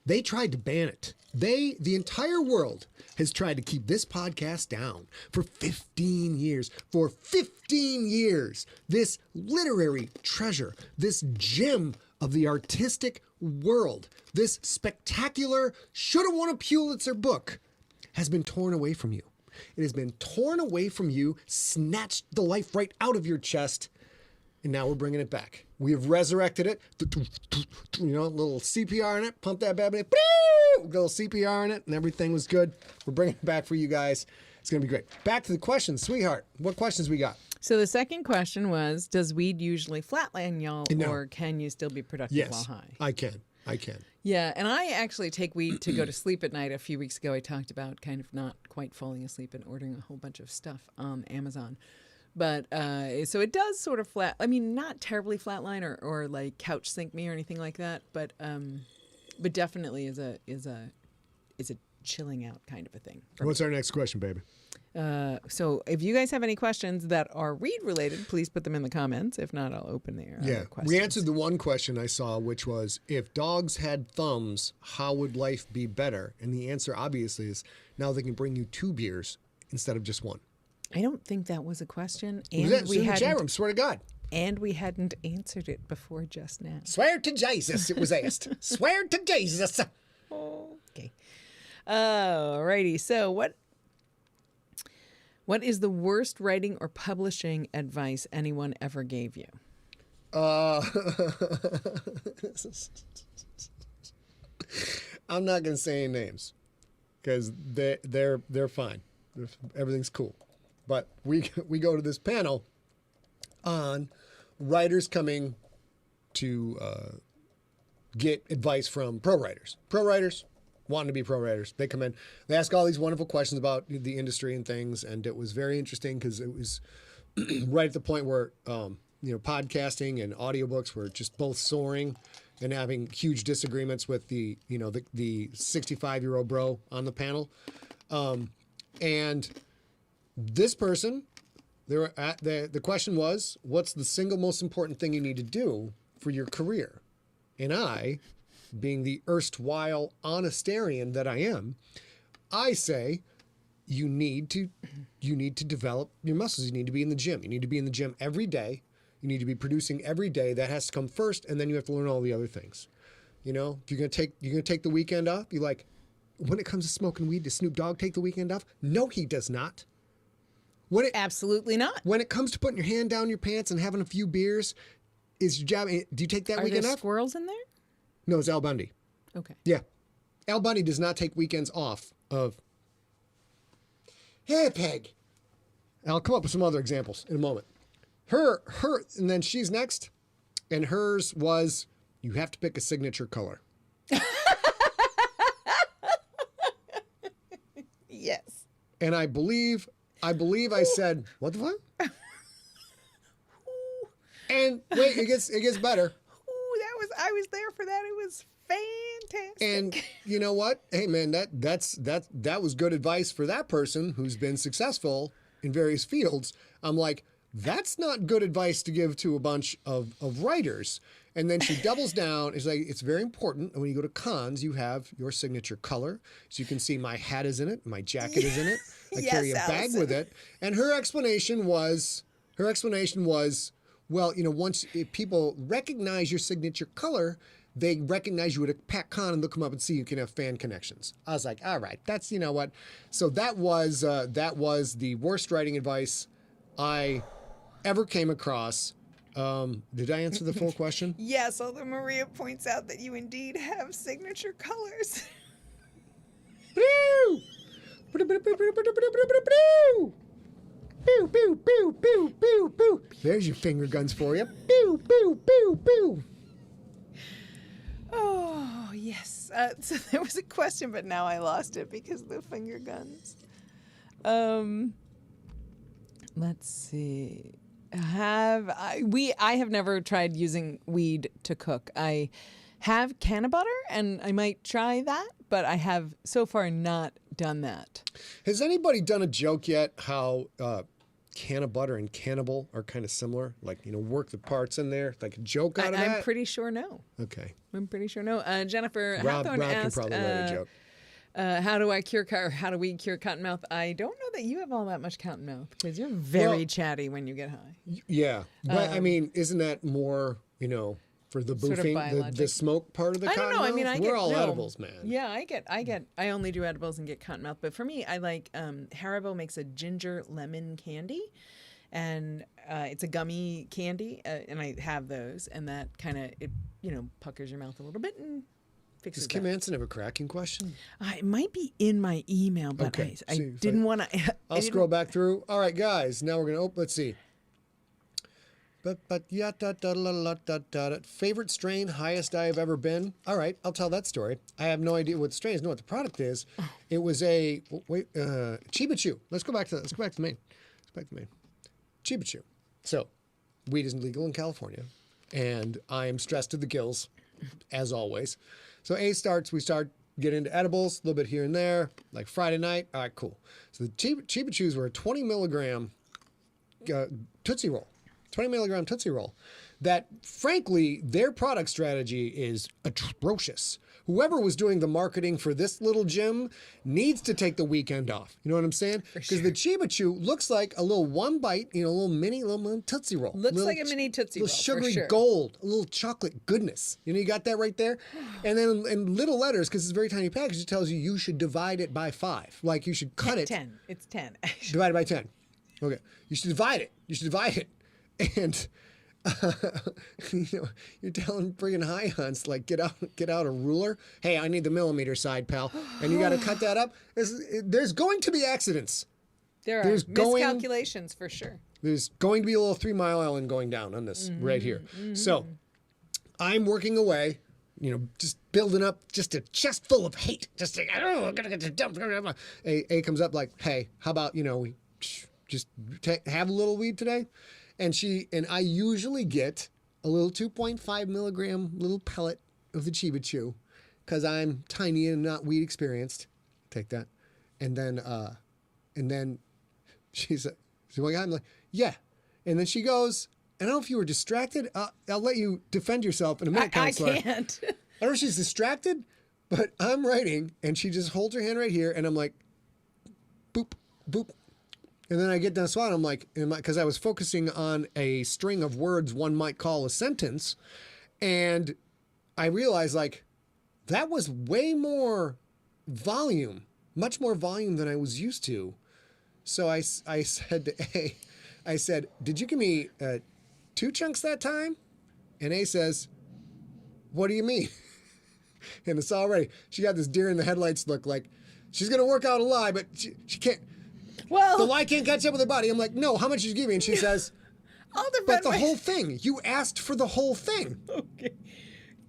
they tried to ban it. The entire world has tried to keep this podcast down for 15 years. For 15 years, this literary treasure, this gem of the artistic world, this spectacular, should have won a Pulitzer book, has been torn away from you. It has been torn away from you, snatched the life right out of your chest, and now we're bringing it back. We have resurrected it. You know, a little CPR in it. Pump that bad boy. A little CPR in it, and everything was good. We're bringing it back for you guys. It's going to be great. Back to the questions, sweetheart. What questions we got? So the second question was, does weed usually flatline y'all, or can you still be productive while high? I can. Yeah, and I actually take weed to go to sleep at night. A few weeks ago, I talked about kind of not quite falling asleep and ordering a whole bunch of stuff on Amazon. But so it does sort of not terribly flatline or like couch sink me or anything like that, but definitely is a chilling out kind of a thing. What's our next question, baby? So if you guys have any questions that are weed related, please put them in the comments. If not, I'll open their questions. We answered the one question I saw, which was, if dogs had thumbs, how would life be better? And the answer obviously is, now they can bring you 2 beers instead of just 1. I don't think that was a question. And we hadn't, swear to God. And we hadn't answered it before just now. Swear to Jesus it was asked. Swear to Jesus. Okay. Alrighty. So what is the worst writing or publishing advice anyone ever gave you? I'm not going to say any names because they're fine. Everything's cool. But we go to this panel on writers coming to get advice from pro writers. Pro writers wanting to be pro writers. They come in. They ask all these wonderful questions about the industry and things, and it was very interesting because it was right at the point where podcasting and audiobooks were just both soaring and having huge disagreements with the 65-year-old bro on the panel, and this person, the question was, what's the single most important thing you need to do for your career? And I, being the erstwhile honestarian that I am, I say you need to develop your muscles. You need to be in the gym. You need to be in the gym every day. You need to be producing every day. That has to come first, and then you have to learn all the other things. You know, if you're gonna take the weekend off, you like, when it comes to smoking weed, does Snoop Dogg take the weekend off? No, he does not. Absolutely not. When it comes to putting your hand down your pants and having a few beers, is your job? Do you take that weekend off? Are there squirrels in there? No, it's Al Bundy. Okay. Yeah, Al Bundy does not take weekends off of. Hey, Peg. I'll come up with some other examples in a moment. Her, and then she's next, and hers was, you have to pick a signature color. Yes. And I believe I said, what the fuck? And wait, it gets better. Ooh, I was there for that. It was fantastic. And you know what? Hey man, that was good advice for that person who's been successful in various fields. I'm like, that's not good advice to give to a bunch of writers. And then she doubles down. It's like, it's very important. And when you go to cons, you have your signature color. So you can see my hat is in it. My jacket is in it. I Yes, carry a bag Allison. with it. And her explanation was, well, once if people recognize your signature color, they recognize you at a pack con and they'll come up and see you can have fan connections. I was like, all right, that's, you know what? So that was the worst writing advice I ever came across. Did I answer the full question? Yes, although Maria points out that you indeed have signature colors. Pew! Pew, pew, pew, pew, pew, pew. There's your finger guns for you. Pew, pew, pew, pew. Oh, yes. So there was a question, but now I lost it because of the finger guns. Let's see. I have never tried using weed to cook. I have canna butter, and I might try that, but I have so far not done that. Has anybody done a joke yet how canna butter and cannibal are kind of similar? Like, work the parts in there, like a joke out of that? I'm pretty sure no. Okay. I'm pretty sure no. Jennifer Rob Hathorne can asked, probably write a joke. how do we cure cottonmouth? I don't know that you have all that much cottonmouth because you're very chatty when you get high. Yeah. But, I mean, isn't that more, for the Sort of boofing, biologic. the smoke part of the I don't know. I mean, cottonmouth? I We're get all no. edibles, man. Yeah, I only do edibles and get cottonmouth. But for me, I like Haribo makes a ginger lemon candy, and it's a gummy candy, and I have those, and that kind of puckers your mouth a little bit and fixes Does Kim that. Anson have a cracking question? It might be in my email, but Okay. I See, didn't want to. I'll scroll back through. All right, guys. Now we're gonna let's see. Favorite strain, highest I have ever been. All right, I'll tell that story. I have no idea what the strain is. Know what the product is. It was a Chiba Chew. Let's go back to Maine. Chiba Chew. So, weed isn't legal in California, and I am stressed to the gills, as always. So we start getting into edibles, a little bit here and there, like Friday night. All right, cool. So the Chiba Chews were a 20 milligram Tootsie Roll. 20 milligram Tootsie Roll. That, frankly, their product strategy is atrocious. Whoever was doing the marketing for this little gym needs to take the weekend off. You know what I'm saying? Because the Chiba Chew looks like a little one bite, a little mini Tootsie Roll. Looks like a mini Tootsie Roll, little sugary for sure. gold, a little chocolate goodness. You got that right there? And then in little letters, because it's a very tiny package, it tells you should divide it by 5. Like you should cut it. 10. It's 10. Divided by 10. Okay. You should divide it. And you're telling friggin' high hunts, like, get out a ruler. Hey, I need the millimeter side, pal. And you got to cut that up. There's going to be accidents. There's miscalculations for sure. There's going to be a little 3 Mile Island going down on this right here. So I'm working away, just building up just a chest full of hate. Just like, I don't know, I'm going to get to dump. A comes up like, hey, how about, we just have a little weed today? And I usually get a little 2.5 milligram little pellet of the Chiba Chew because I'm tiny and not weed experienced. Take that. And then she's like, I'm like, yeah. And then she goes, I don't know if you were distracted. I'll let you defend yourself in a minute, counselor. I can't. I don't know if she's distracted, but I'm writing and she just holds her hand right here and I'm like, boop, boop. And then I get done swatting, I'm like, because I was focusing on a string of words one might call a sentence, and I realized, like, that was way more volume, much more volume than I was used to. So I said to A, did you give me 2 chunks that time? And A says, what do you mean? And it's already, she got this deer in the headlights look, like she's going to work out a lie, but she can't. Well, the lie can't catch up with her body. I'm like, no, how much did you give me? And she says, I'll defend but the whole thing. You asked for the whole thing. Okay.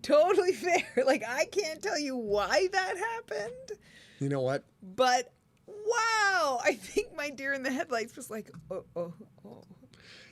Totally fair. Like, I can't tell you why that happened. You know what? But, wow. I think my deer in the headlights was like, oh.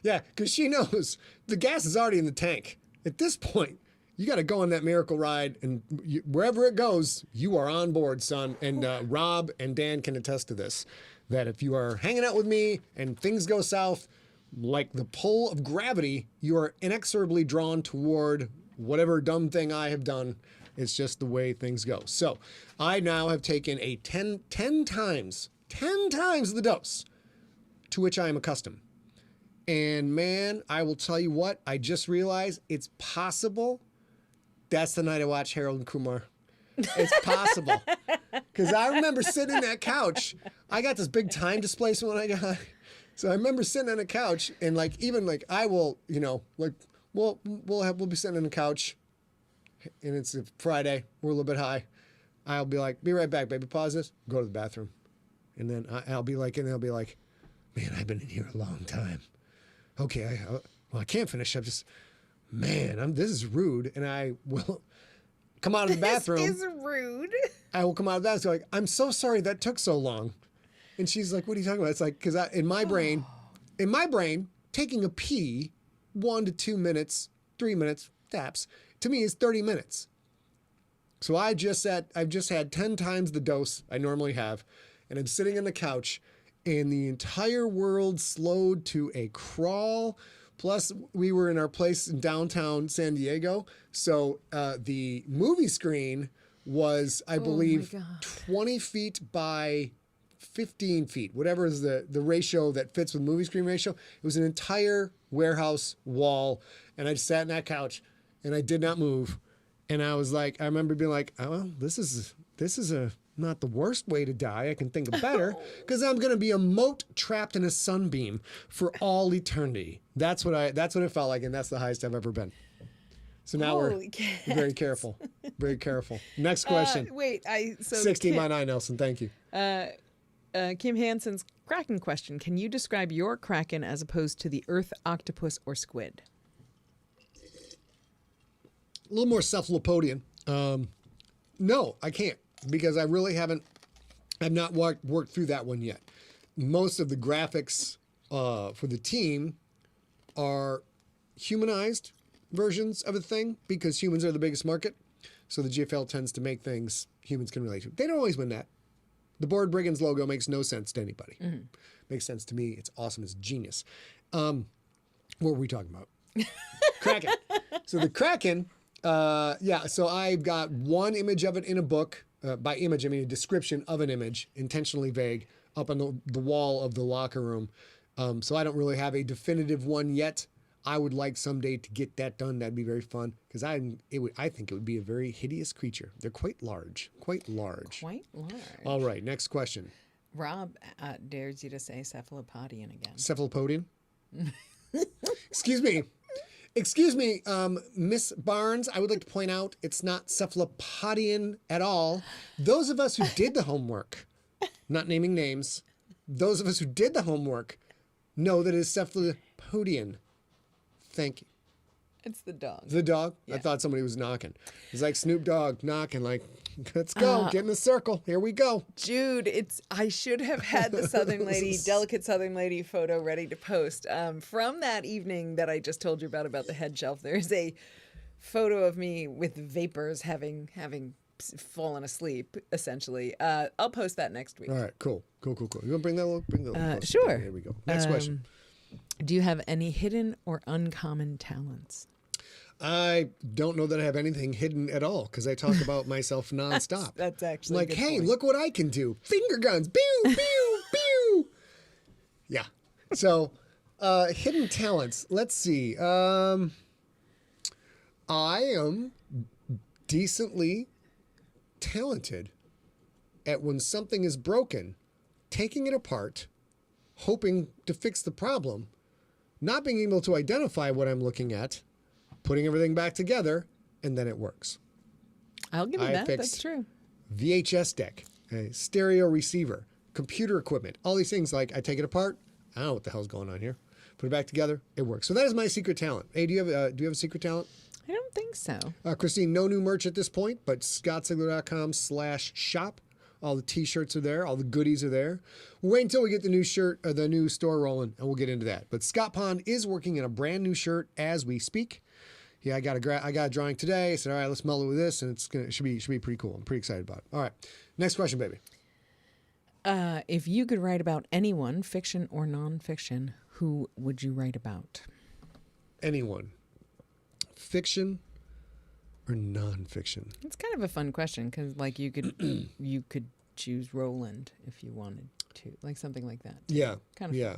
Yeah, because she knows the gas is already in the tank. At this point, you got to go on that miracle ride, and wherever it goes, you are on board, son. And Rob and Dan can attest to this. That if you are hanging out with me and things go south, like the pull of gravity, you are inexorably drawn toward whatever dumb thing I have done. It's just the way things go. So I now have taken a 10 times the dose to which I am accustomed. And man, I will tell you what, I just realized it's possible. That's the night I watch Harold and Kumar. It's possible. Because I remember sitting in that couch. I got this big time displacement when I got. So I remember sitting on a couch and like, even like I will, you know, like we'll be sitting on the couch and it's a Friday. We're a little bit high. I'll be like, be right back, baby. Pause this. Go to the bathroom. And then I'll be like, man, I've been in here a long time. Okay, I can't finish. I'm just, man, this is rude. And I will come out of the bathroom. This is rude. I will come out of that. So like, I'm so sorry that took so long. And she's like, what are you talking about? It's like, because in my brain, taking a pee 1 to 2 minutes, 3 minutes, taps, to me is 30 minutes. So I've just had 10 times the dose I normally have. And I'm sitting on the couch and the entire world slowed to a crawl. Plus, we were in our place in downtown San Diego. So the movie screen was, I believe, 20 feet by 15 feet, whatever is the ratio that fits with movie screen ratio. It was an entire warehouse wall. And I just sat on that couch and I did not move. And I was like, I remember being like, oh, well, this is not the worst way to die. I can think of better because I'm going to be a mote trapped in a sunbeam for all eternity. That's what it felt like. And that's the highest I've ever been. So now we're very careful, very careful. Next question. 16 by 9, Nelson. Thank you. Kim Hansen's Kraken question. Can you describe your Kraken as opposed to the earth octopus or squid? A little more cephalopodian. No, I can't because I really I've not worked through that one yet. Most of the graphics for the team are humanized versions of a thing because humans are the biggest market. So the GFL tends to make things humans can relate to. They don't always win that. The Board Brigands logo makes no sense to anybody. Mm-hmm. Makes sense to me. It's awesome. It's genius. What were we talking about? Kraken. So the Kraken, so I've got one image of it in a book. By image, I mean a description of an image, intentionally vague, up on the wall of the locker room. So I don't really have a definitive one yet. I would like someday to get that done. That'd be very fun because I think it would be a very hideous creature. They're quite large. Quite large. All right, next question. Rob dares you to say cephalopodian again. Cephalopodian? Excuse me, Miss Barnes, I would like to point out it's not cephalopodian at all. Those of us who did the homework, not naming names, those of us who did the homework know that it is cephalopodian. Thank you. It's the dog. The dog? Yeah. I thought somebody was knocking. It's like Snoop Dogg knocking, like, let's go, get in the circle. Here we go. Jude, I should have had the Southern Lady, delicate Southern Lady photo ready to post. From that evening that I just told you about the head shelf, there's a photo of me with vapors having fallen asleep, essentially. I'll post that next week. All right, cool. You want to bring that little sure. Here we go. Next question. Do you have any hidden or uncommon talents? I don't know that I have anything hidden at all because I talk about myself nonstop. That's actually like, hey, look what I can do. Finger guns. Pew, pew, pew. Yeah. So, hidden talents. Let's see. I am decently talented at when something is broken, taking it apart, hoping to fix the problem, not being able to identify what I'm looking at, putting everything back together, and then it works. I'll give you that. That's true. VHS deck, a stereo receiver, computer equipment, all these things. Like I take it apart, I don't know what the hell's going on here. Put it back together, it works. So that is my secret talent. Hey, do you have a secret talent? I don't think so. Christine, no new merch at this point, but scottsigler.com/shop. All the T-shirts are there. All the goodies are there. We'll wait until we get the new shirt or the new store rolling, and we'll get into that. But Scott Pond is working in a brand new shirt as we speak. Yeah, I got a drawing today. I said, all right, let's mull it with this, and it should be pretty cool. I'm pretty excited about it. All right, next question, baby. If you could write about anyone, fiction or nonfiction, who would you write about? Anyone. Fiction or nonfiction? It's kind of a fun question because, like, you could you could choose Roland if you wanted to, like something like that. Yeah. Kind of Yeah.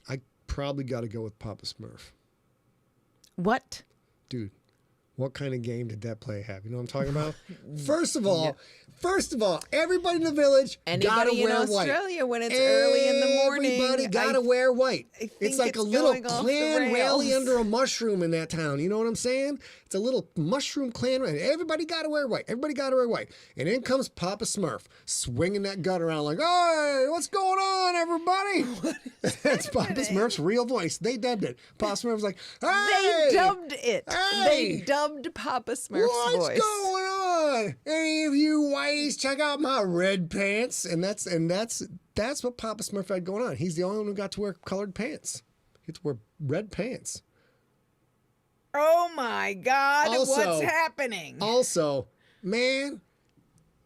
I probably got to go with Papa Smurf. What? Dude, what kind of game did that play have? You know what I'm talking about? First of all, everybody in the village gotta Anybody in wear Australia white. when it's early in the morning? Everybody gotta wear white. think It's like it's a little going off the clan rally rails. under a mushroom in that town. You know what I'm saying? It's a little mushroom clan rally. Everybody gotta wear white. Everybody gotta wear white. And in comes Papa Smurf, swinging that gut around like, "Hey, what's going on, everybody?" That's Papa Smurf's real voice. They dubbed it. Papa Smurf's like, "Hey, They dubbed it. Hey! They dubbed Papa Smurf's what's voice. going on? Any of you whiteys, check out my red pants." And that's what Papa Smurf had going on. He's the only one who got to wear colored pants. He gets to wear red pants. Oh my God! Also- What's happening? Also, man,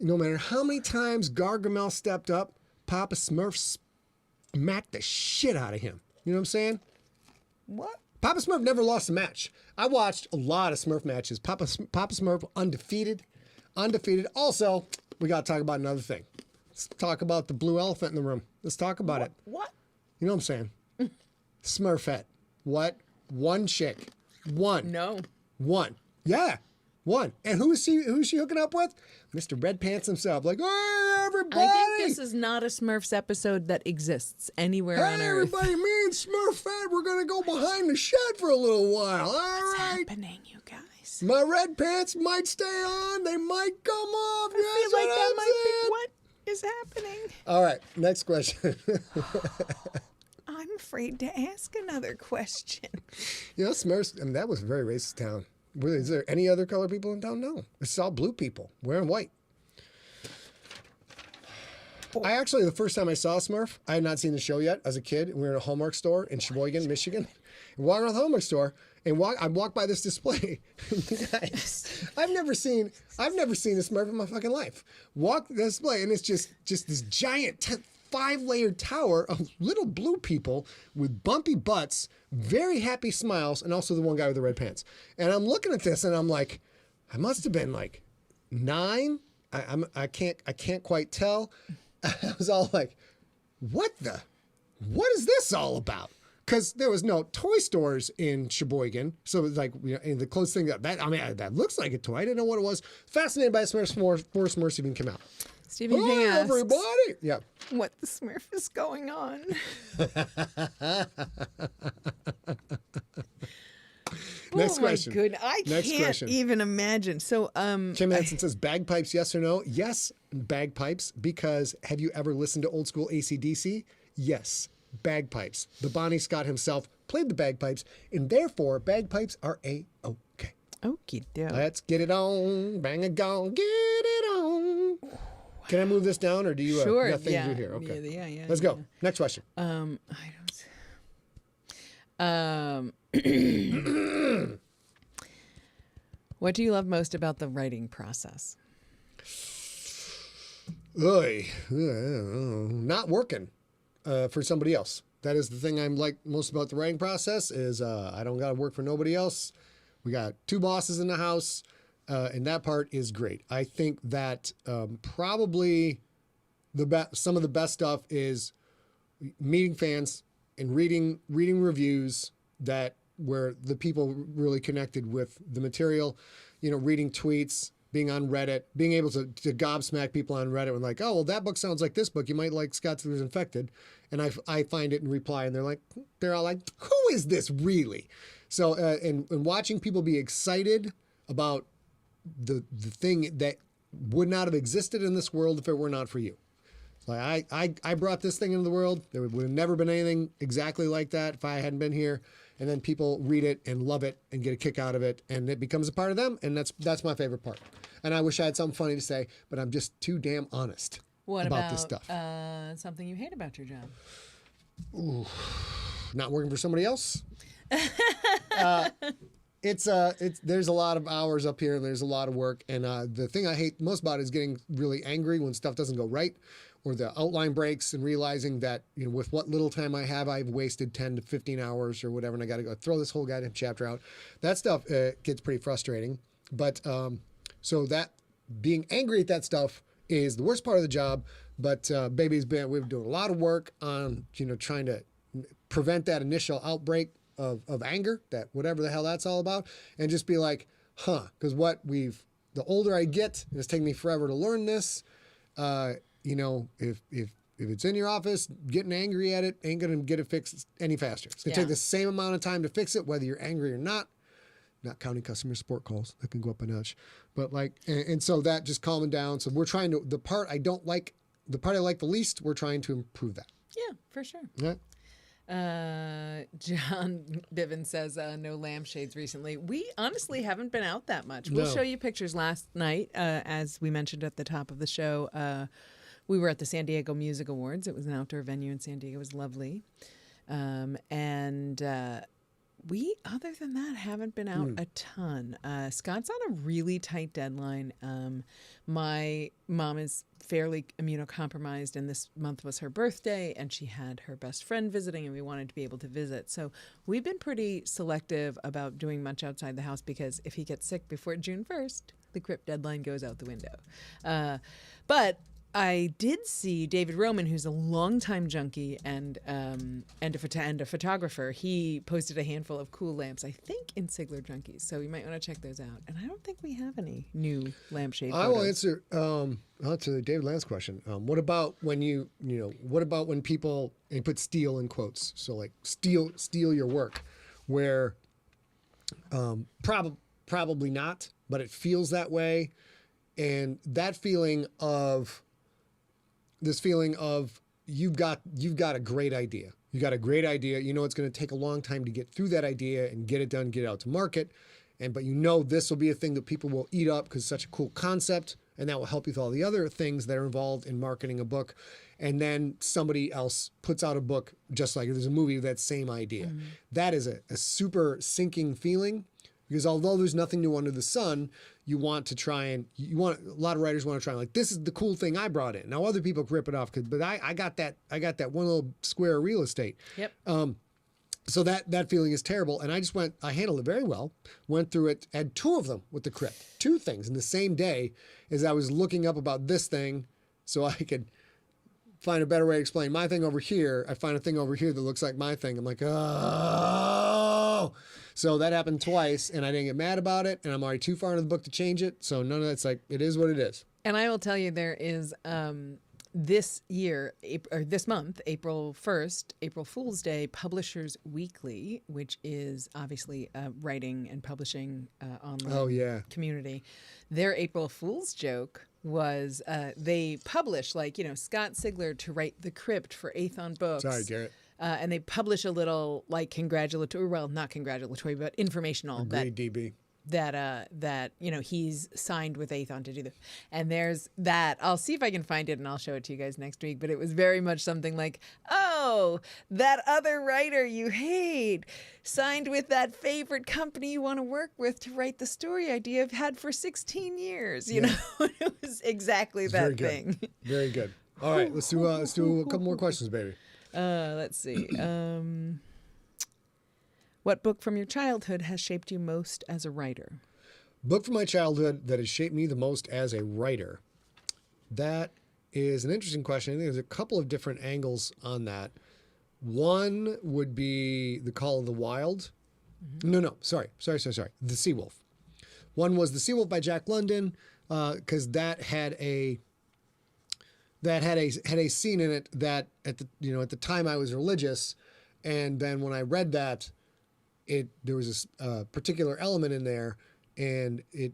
no matter how many times Gargamel stepped up, Papa Smurf smacked the shit out of him. You know what I'm saying? What? Papa Smurf never lost a match. I watched a lot of Smurf matches. Papa Smurf undefeated. Also, we got to talk about another thing. Let's talk about the blue elephant in the room. Let's talk about it. What? You know what I'm saying? Smurfette. What? One chick. One. No. One. Yeah. One. And who's she hooking up with? Mr. Red Pants himself. Like, "Hey, everybody. I think this is not a Smurfs episode that exists anywhere Hey, on Earth. everybody, me and Smurfette, we're going to go behind the shed for a little while. All What's right. happening, you guys? My red pants might stay on. They might come off. I feel like that might be what is happening. All right. Next question. I'm afraid to ask another question. You know, Smurfs, I mean, that was a very racist town. Is there any other color people in town? No. It's all blue people wearing white. I actually, the first time I saw Smurf, I had not seen the show yet as a kid. We were in a Hallmark store in Sheboygan, Michigan. Walking around the Hallmark store, and I walked by this display. Guys, I've never seen a Smurf in my fucking life. Walk the display, and it's just this giant 5-layered tower of little blue people with bumpy butts, very happy smiles, and also the one guy with the red pants. And I'm looking at this, and I'm like, I must have been like 9. I can't quite tell. I was all like, what is this all about? Because there was no toy stores in Sheboygan. So it was like, you know, and the closest thing that looks like a toy. I didn't know what it was. Fascinated by Smurfs before Smurfs even came out. Stephen King Hey, asks, everybody. Yeah. what the Smurf is going on? Next question. Oh my goodness. I Next can't question. even imagine. So, Tim Hansen says, bagpipes, yes or no? Yes, bagpipes, because have you ever listened to old school AC/DC? Yes, bagpipes. The Bonnie Scott himself played the bagpipes, and therefore bagpipes are A-okay. okie doke. Let's get it on, bang a gong, get it on. Can I move this down, or do you Sure, got things yeah. to do here? Okay. Yeah. Let's go. Next question. I don't. What do you love most about the writing process? Not working for somebody else. That is the thing I'm like most about the writing process is I don't got to work for nobody else. We got 2 bosses in the house, and that part is great. I think that probably some of the best stuff is meeting fans and reading reviews that where the people really connected with the material, you know, reading tweets, being on Reddit, being able to gobsmack people on Reddit and like, oh, well, that book sounds like this book. You might like Scott Through Infected. And I find it and reply, and they're all like, who is this really? So, and watching people be excited about the thing that would not have existed in this world if it were not for you. Like I brought this thing into the world. There would have never been anything exactly like that if I hadn't been here. And then people read it and love it and get a kick out of it, and it becomes a part of them. And that's my favorite part. And I wish I had something funny to say, but I'm just too damn honest about this stuff. Something you hate about your job? Ooh, not working for somebody else. there's a lot of hours up here and there's a lot of work. And the thing I hate most about it is getting really angry when stuff doesn't go right or the outline breaks and realizing that, with what little time I have, I've wasted 10 to 15 hours or whatever. And I got to go throw this whole goddamn chapter out. That stuff gets pretty frustrating. But so that being angry at that stuff is the worst part of the job. But we've been doing a lot of work on, trying to prevent that initial outbreak of anger, that whatever the hell that's all about, and just be like, because the older I get, and it's taking me forever to learn this, if it's in your office, getting angry at it ain't going to get it fixed any faster. It's going to take the same amount of time to fix it, whether you're angry or not counting customer support calls that can go up a notch. But and so that just calming down. So we're trying to, the part I like the least, we're trying to improve that. Yeah, for sure. Yeah. John Bivens says no lampshades recently. We honestly haven't been out that much. We'll show you pictures last night. As we mentioned at the top of the show, we were at the San Diego Music Awards. It was an outdoor venue in San Diego. It was lovely. We, other than that, haven't been out a ton. Scott's on a really tight deadline. My mom is fairly immunocompromised, and this month was her birthday, and she had her best friend visiting, and we wanted to be able to visit. So we've been pretty selective about doing much outside the house because if he gets sick before June 1st, the CRYPT deadline goes out the window. But I did see David Roman, who's a longtime junkie and a photographer. He posted a handful of cool lamps, I think, in Sigler Junkies. So you might want to check those out. And I don't think we have any new lampshade photos. I will answer. I'll answer David Land's question. What about when what about when people, and you put steal in quotes, so like steal your work, where probably not, but it feels that way, and that feeling of. This feeling of you've got a great idea. You got a great idea. It's going to take a long time to get through that idea and get it done, get it out to market. But this will be a thing that people will eat up because it's such a cool concept, and that will help you with all the other things that are involved in marketing a book. And then somebody else puts out a book just like there's a movie with that same idea. Mm-hmm. That is a super sinking feeling. Because although there's nothing new under the sun, a lot of writers want to try like, this is the cool thing I brought in. Now other people can rip it off, but I got that one little square of real estate. Yep. So that feeling is terrible. And I handled it very well, went through it, had two of them with the CRYPT, two things in the same day as I was looking up about this thing so I could find a better way to explain my thing over here. I find a thing over here that looks like my thing. I'm like, oh. So that happened twice, and I didn't get mad about it, and I'm already too far into the book to change it. So none of that's like, it is what it is. And I will tell you, there is this month, April 1st, April Fool's Day, Publishers Weekly, which is obviously a writing and publishing online community. Their April Fool's joke was they publish Scott Sigler to write the CRYPT for Athon Books. Sorry, Garrett. And they publish a little congratulatory, well, not congratulatory, but informational. Agreed, DB. That he's signed with Athon to do this. And there's that. I'll see if I can find it and I'll show it to you guys next week. But it was very much something like, oh, that other writer you hate signed with that favorite company you want to work with to write the story idea I've had for 16 years. You know, it was exactly that thing. Very good. All right, let's do a couple more questions, baby. Let's see. What book from your childhood has shaped you most as a writer? Book from my childhood that has shaped me the most as a writer. That is an interesting question. I think there's a couple of different angles on that. One would be The Call of the Wild. Mm-hmm. No, sorry. The Seawolf. One was The Seawolf by Jack London, because that had a scene in it that at the time I was religious, and then when I read that, there was a particular element in there, and it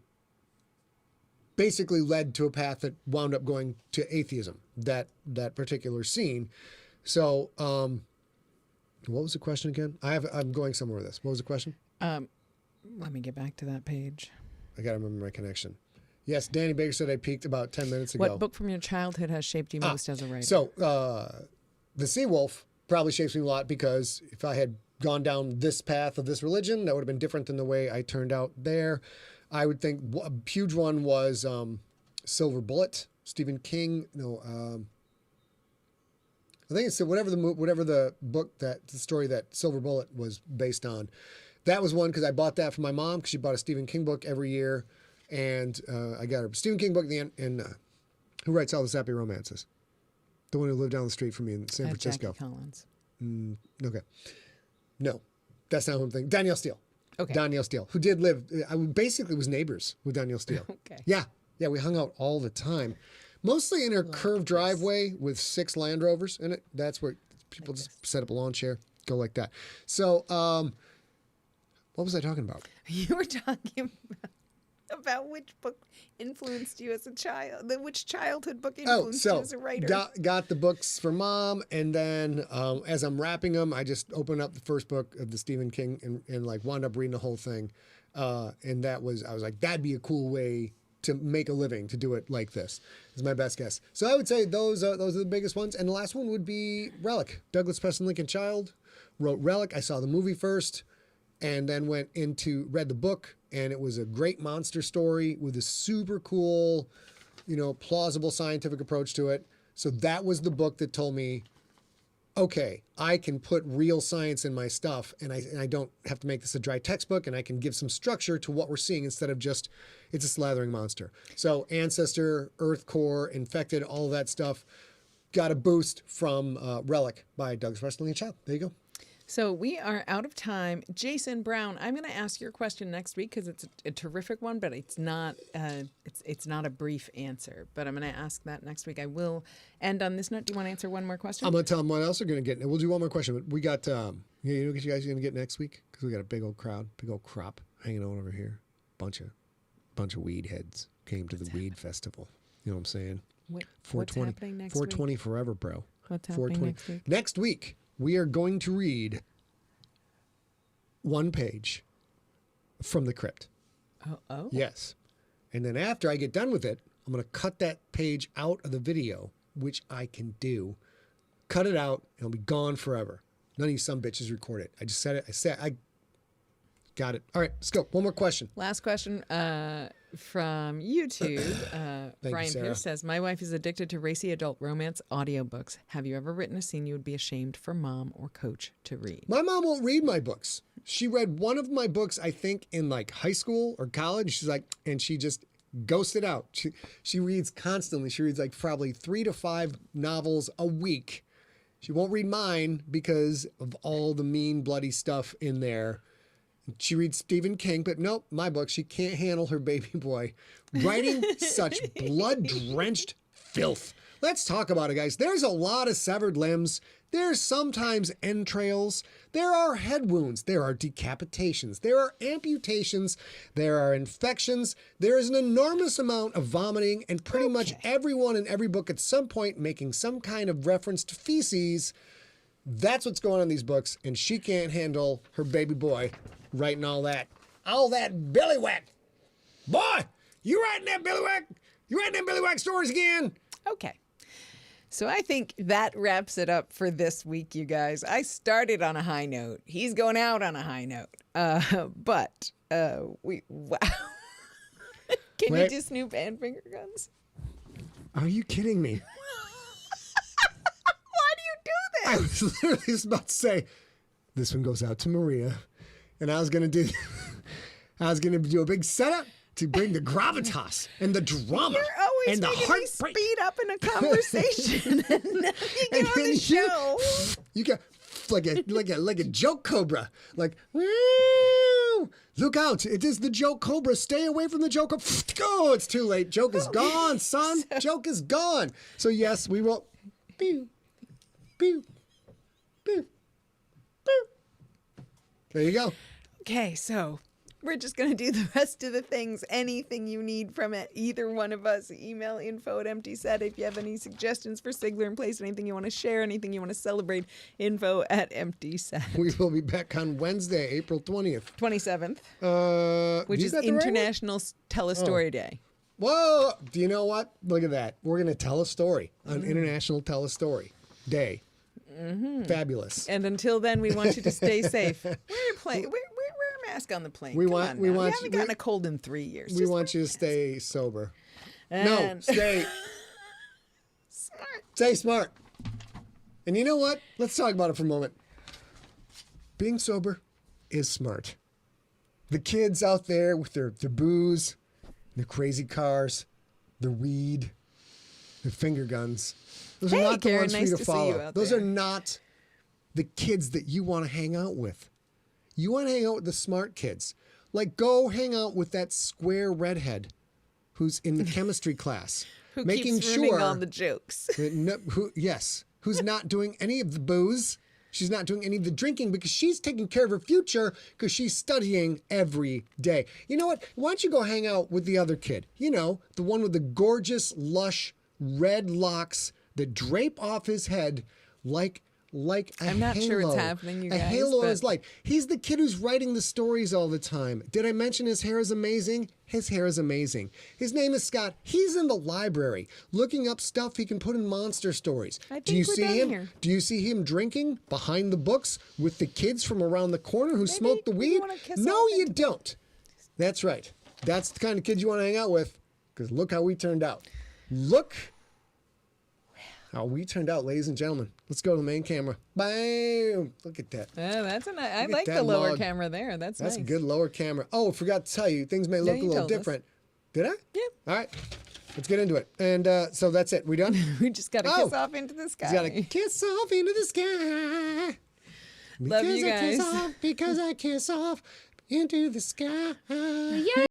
basically led to a path that wound up going to atheism. That particular scene. So, what was the question again? I'm going somewhere with this. What was the question? Let me get back to that page. I gotta remember my connection. Yes, Danny Baker said I peaked about 10 minutes ago. What book from your childhood has shaped you most as a writer? So, The Seawolf probably shapes me a lot because if I had gone down this path of this religion, that would have been different than the way I turned out there. I would think a huge one was Silver Bullet, Stephen King. No, I think it's whatever the book the story that Silver Bullet was based on. That was one because I bought that for my mom because she bought a Stephen King book every year, and I got her a Stephen King book at the end. And who writes all the sappy romances? The one who lived down the street from me in San Francisco. Jackie Collins. Okay, no, that's not who I'm thinking. Danielle Steele. Okay. Danielle Steele, who did live. I basically was neighbors with Danielle Steele. Okay. Yeah, we hung out all the time. Mostly in her curved driveway with 6 Land Rovers in it. That's where people just set up a lawn chair, go like that. So, what was I talking about? You were talking about which book influenced you as a child. Which childhood book influenced you as a writer? Got the books for Mom, and then as I'm wrapping them, I just opened up the first book of the Stephen King and like wound up reading the whole thing. And I was like, that'd be a cool way to make a living, to do it like this, is my best guess. So I would say those are the biggest ones. And the last one would be Relic. Douglas Preston Lincoln Child wrote Relic. I saw the movie first and then read the book, and it was a great monster story with a super cool, plausible scientific approach to it. So that was the book that told me, okay, I can put real science in my stuff, and I don't have to make this a dry textbook, and I can give some structure to what we're seeing instead of just, it's a slathering monster. So Ancestor, Earth Core, Infected, all of that stuff got a boost from Relic by Douglas Preston Lincoln Child. There you go. So we are out of time. Jason Brown, I'm going to ask your question next week because it's a terrific one, but it's not a brief answer. But I'm going to ask that next week. I will end on this note. Do you want to answer one more question? I'm going to tell them what else they're going to get. We'll do one more question. But we got, you know what you guys are going to get next week? Because we got a big old crowd, big old crop hanging out over here. Bunch of weed heads came to the weed festival. You know what I'm saying? What's happening next 420 week? forever, bro. What's happening next week? Next week, we are going to read one page from the CRYPT. Oh. Yes. And then after I get done with it, I'm going to cut that page out of the video, which I can do. Cut it out, and it'll be gone forever. None of you some bitches record it. I just said it. I got it. All right, let's go. One more question. Last question from YouTube. Brian Sarah. Pierce says, my wife is addicted to racy adult romance audiobooks. Have you ever written a scene you would be ashamed for mom or coach to read? My mom won't read my books. She read one of my books, I think, in like high school or college. She's like, and she just ghosted out. She reads constantly. She reads like probably 3 to 5 novels a week. She won't read mine because of all the mean, bloody stuff in there. She reads Stephen King, but nope, my book, she can't handle her baby boy writing such blood-drenched filth. Let's talk about it, guys. There's a lot of severed limbs. There's sometimes entrails. There are head wounds. There are decapitations. There are amputations. There are infections. There is an enormous amount of vomiting, and pretty much everyone in every book at some point making some kind of reference to feces. That's what's going on in these books, and she can't handle her baby boy writing all that billywhack. Boy, you writing that billywhack? You writing them billywhack stories again? Okay. So I think that wraps it up for this week, you guys. I started on a high note. He's going out on a high note. But wow. Can you do Snoop and finger guns? Are you kidding me? Why do you do this? I was literally just about to say, this one goes out to Maria. And I was going to do a big setup to bring the gravitas and the drama You're always and the making me heartbreak. speed up in a conversation. And then you get on the show. You get like a joke cobra. Like, woo! Look out. It is the joke cobra. Stay away from the joke cobra. Oh, it's too late. Joke is gone, son. Joke is gone. So yes, we will. Pew, pew, pew, pew. There you go. Okay, so we're just going to do the rest of the things. Anything you need from it, either one of us, email info@emptyset. If you have any suggestions for Sigler in Place, anything you want to share, anything you want to celebrate, info@emptyset. We will be back on Wednesday, April 20th. 27th, which is International Tell a Story Day. Whoa! Do you know what? Look at that. We're going to tell a story on International Tell a Story Day. Fabulous. And until then, we want you to stay safe. Wear a mask on the plane. We Come want- on we now. want- You haven't gotten a cold in 3 years. We Just want wear you to stay sober. No, And- stay Smart. stay smart. And you know what? Let's talk about it for a moment. Being sober is smart. The kids out there with their booze, their crazy cars, their weed, their finger guns. Those are Hey, not the Karen, ones for nice you to to see you follow. out Those there. are not the kids that you want to hang out with. You want to hang out with the smart kids. Like, go hang out with that square redhead who's in the chemistry class. Who making keeps ruining sure all the jokes. who's not doing any of the booze. She's not doing any of the drinking because she's taking care of her future because she's studying every day. You know what? Why don't you go hang out with the other kid? You know, the one with the gorgeous, lush, red locks that drape off his head like a I'm not sure it's halo. happening, you a guys, halo of but- his life. He's the kid who's writing the stories all the time. Did I mention his hair is amazing? His hair is amazing. His name is Scott. He's in the library looking up stuff he can put in monster stories. I Do you think we're see done him? here. Do you see him drinking behind the books with the kids from around the corner who smoke the maybe you weed? wanna kiss No, off you into don't. That's right. That's the kind of kid you want to hang out with because look how we turned out. Look how we turned out, ladies and gentlemen. Let's go to the main camera. Bam! Look at that. Yeah, that's a nice. I Look at like the that lower mug. camera there. That's That's nice. a good lower camera. Oh, forgot to tell you, things may look a you little told us. different. Did I? Yeah. All right. Let's get into it. And so that's it. We done? We just got to Oh. kiss off into the sky. He's got to kiss off into the sky. Love you Because I kiss guys. off, because I kiss off into the sky. Yeah.